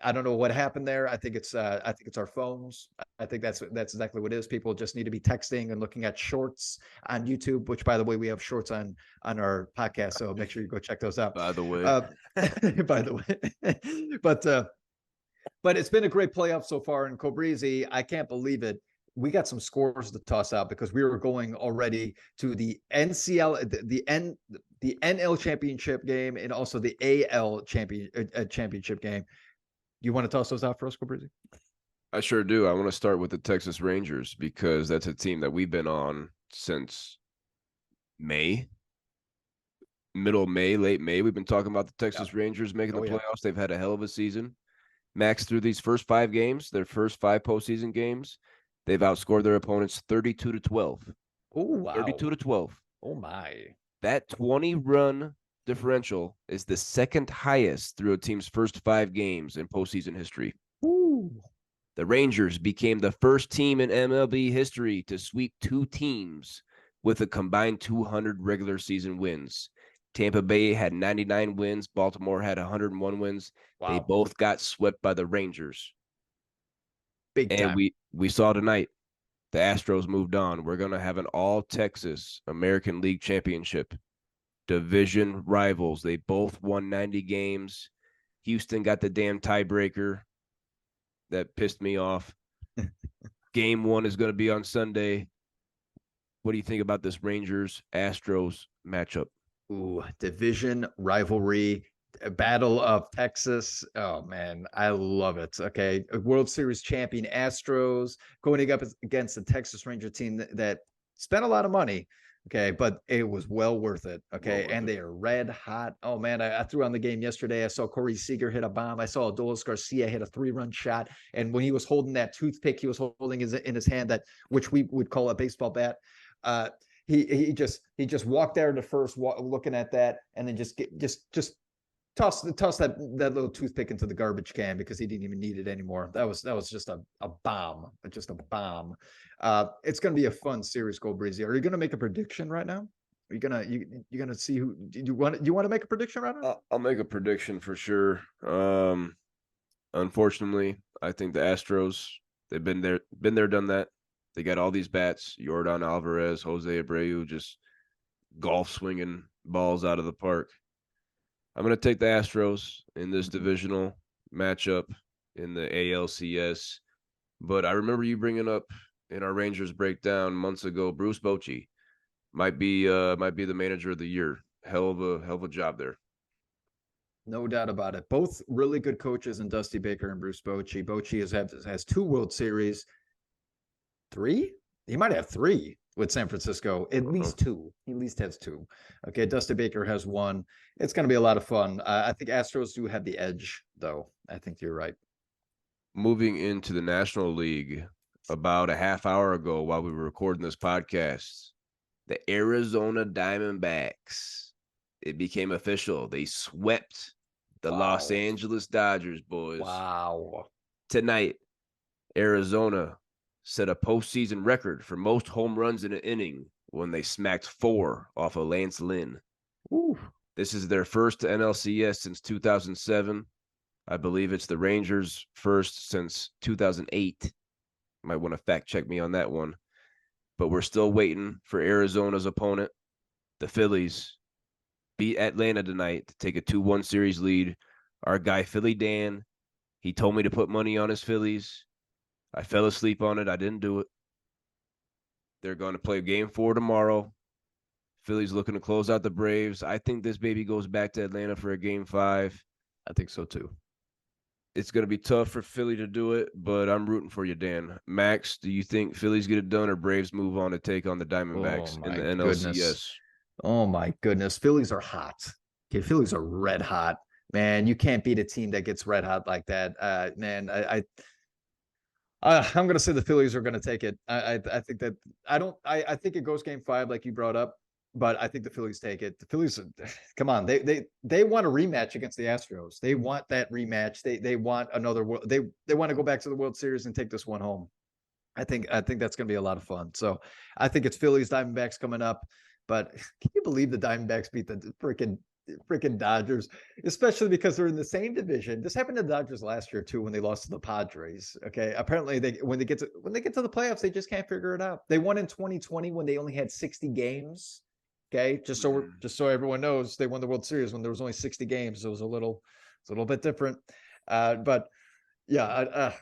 I don't know what happened there. I think it's our phones. I think that's exactly what it is. People just need to be texting and looking at shorts on YouTube, which, by the way, we have shorts on our podcast. So make sure you go check those out. By the way, but it's been a great playoff so far. And Cobrizi, I can't believe it. We got some scores to toss out because we were going already to the NL championship game and also the AL championship game. You want to toss those out for us, Cobrizi? I sure do. I want to start with the Texas Rangers because that's a team that we've been on since May. Middle May, late May. We've been talking about the Texas Rangers making the playoffs. They've had a hell of a season. Max, through these first 5 games, their first 5 postseason games, they've outscored their opponents 32-12. Oh, wow. 32-12. Oh, my. That 20-run differential is the second highest through a team's first 5 games in postseason history. Ooh. The Rangers became the first team in MLB history to sweep 2 teams with a combined 200 regular season wins. Tampa Bay had 99 wins. Baltimore had 101 wins. Wow. They both got swept by the Rangers. Big And time. we saw tonight the Astros moved on. We're going to have an all Texas American League Championship. Division rivals. They both won 90 games. Houston got the damn tiebreaker. That pissed me off. Game 1 is going to be on Sunday. What do you think about this Rangers Astros matchup? Ooh, division rivalry, battle of Texas. Oh man, I love it. Okay, a World Series champion Astros going up against the Texas Ranger team that spent a lot of money. Okay, but it was well worth it. Okay, and they are red hot. Oh man, I threw on the game yesterday. I saw Corey Seager hit a bomb. I saw Adolis Garcia hit a 3-run shot. And when he was holding that toothpick, he was holding in his hand that which we would call a baseball bat. He just walked there to first, looking at that, and then just toss that little toothpick into the garbage can because he didn't even need it anymore. That was just a bomb, just a bomb. It's gonna be a fun series, Go Breezy. Are you gonna make a prediction right now? Are you gonna see who you want to make a prediction right now? I'll make a prediction for sure. Unfortunately, I think the Astros, they've been there, done that. They got all these bats, Yordan Alvarez, Jose Abreu, just golf swinging balls out of the park. I'm going to take the Astros in this divisional matchup in the ALCS. But I remember you bringing up in our Rangers breakdown months ago, Bruce Bochy might be the manager of the year. Hell of a job there. No doubt about it. Both really good coaches in Dusty Baker and Bruce Bochy. Bochy has 2 World Series. 3? He might have 3 with San Francisco. At least 2. He at least has 2. Okay, Dusty Baker has 1. It's going to be a lot of fun. I think Astros do have the edge, though. I think you're right. Moving into the National League, about a half hour ago while we were recording this podcast, the Arizona Diamondbacks, it became official. They swept the Los Angeles Dodgers, boys. Wow. Tonight, Arizona set a postseason record for most home runs in an inning when they smacked 4 off of Lance Lynn. Ooh. This is their first NLCS since 2007. I believe it's the Rangers' first since 2008. Might want to fact check me on that one. But we're still waiting for Arizona's opponent. The Phillies beat Atlanta tonight to take a 2-1 series lead. Our guy, Philly Dan, he told me to put money on his Phillies. I fell asleep on it. I didn't do it. They're going to play game 4 tomorrow. Philly's looking to close out the Braves. I think this baby goes back to Atlanta for a game 5. I think so, too. It's going to be tough for Philly to do it, but I'm rooting for you, Dan. Max, do you think Phillies get it done or Braves move on to take on the Diamondbacks in the NLCS? Oh, my goodness. Phillies are hot. Okay, Phillies are red hot. Man, you can't beat a team that gets red hot like that. Man, I'm going to say the Phillies are going to take it. I think that I think it goes game 5 like you brought up, but I think the Phillies take it. The Phillies, come on, they want a rematch against the Astros. They want that rematch. They want another. They want to go back to the World Series and take this one home. I think that's going to be a lot of fun. So I think it's Phillies Diamondbacks coming up. But can you believe the Diamondbacks beat the freaking Dodgers, especially because they're in the same division? This happened to the Dodgers last year too when they lost to the Padres. Okay, apparently when they get to the playoffs, they just can't figure it out. They won in 2020 when they only had 60 games. Okay, just so everyone knows, they won the World Series when there was only 60 games. So it was a little bit different. But yeah,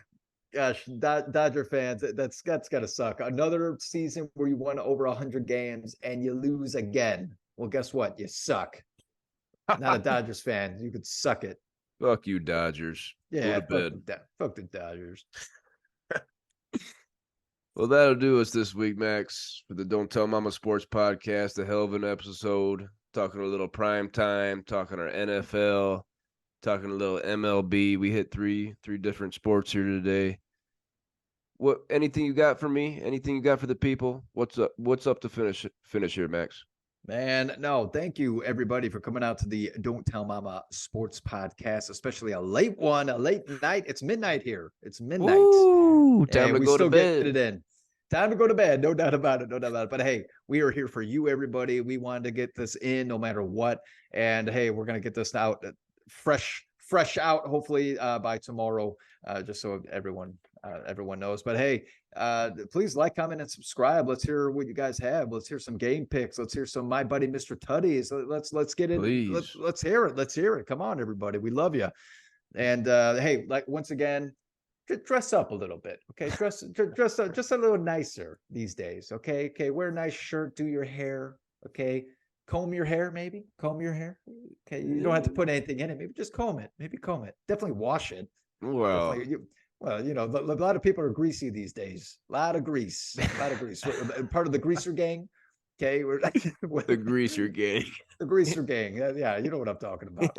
gosh, Dodger fans, that's got to suck. Another season where you won over 100 games and you lose again. Well, guess what? You suck. Not a Dodgers fan. You could suck it. Fuck you, Dodgers. Yeah, go to bed. Fuck the Dodgers. Well, that'll do us this week, Max, for the Don't Tell Mama Sports Podcast. A hell of an episode. Talking a little prime time, talking our NFL, talking a little MLB. We hit three different sports here today. What? Anything you got for me? Anything you got for the people? What's up to finish here, Max? Man, no, thank you everybody for coming out to the Don't Tell Mama Sports Podcast, especially a late one, a late night. It's midnight here. It's midnight. Ooh, time to go to bed. Get it in. Time to go to bed. No doubt about it. No doubt about it. But hey, we are here for you, everybody. We wanted to get this in no matter what. And hey, we're going to get this out fresh out, hopefully by tomorrow, just so everyone everyone knows. But hey, please like, comment, and subscribe. Let's hear what you guys have. Let's hear some game picks. Let's hear some My Buddy Mr. Tutties. Let's get in. Please. Let's hear it. Let's hear it. Come on, everybody. We love you. And hey, like once again, dress up a little bit. Okay, dress just a little nicer these days. Okay, wear a nice shirt. Do your hair. Okay. Comb your hair, maybe comb your hair. Okay, you don't have to put anything in it. Maybe just comb it. Maybe comb it. Definitely wash it. Well, Well, a lot of people are greasy these days. A lot of grease. Part of the greaser gang. Okay, the greaser gang. The greaser gang. Yeah, you know what I'm talking about.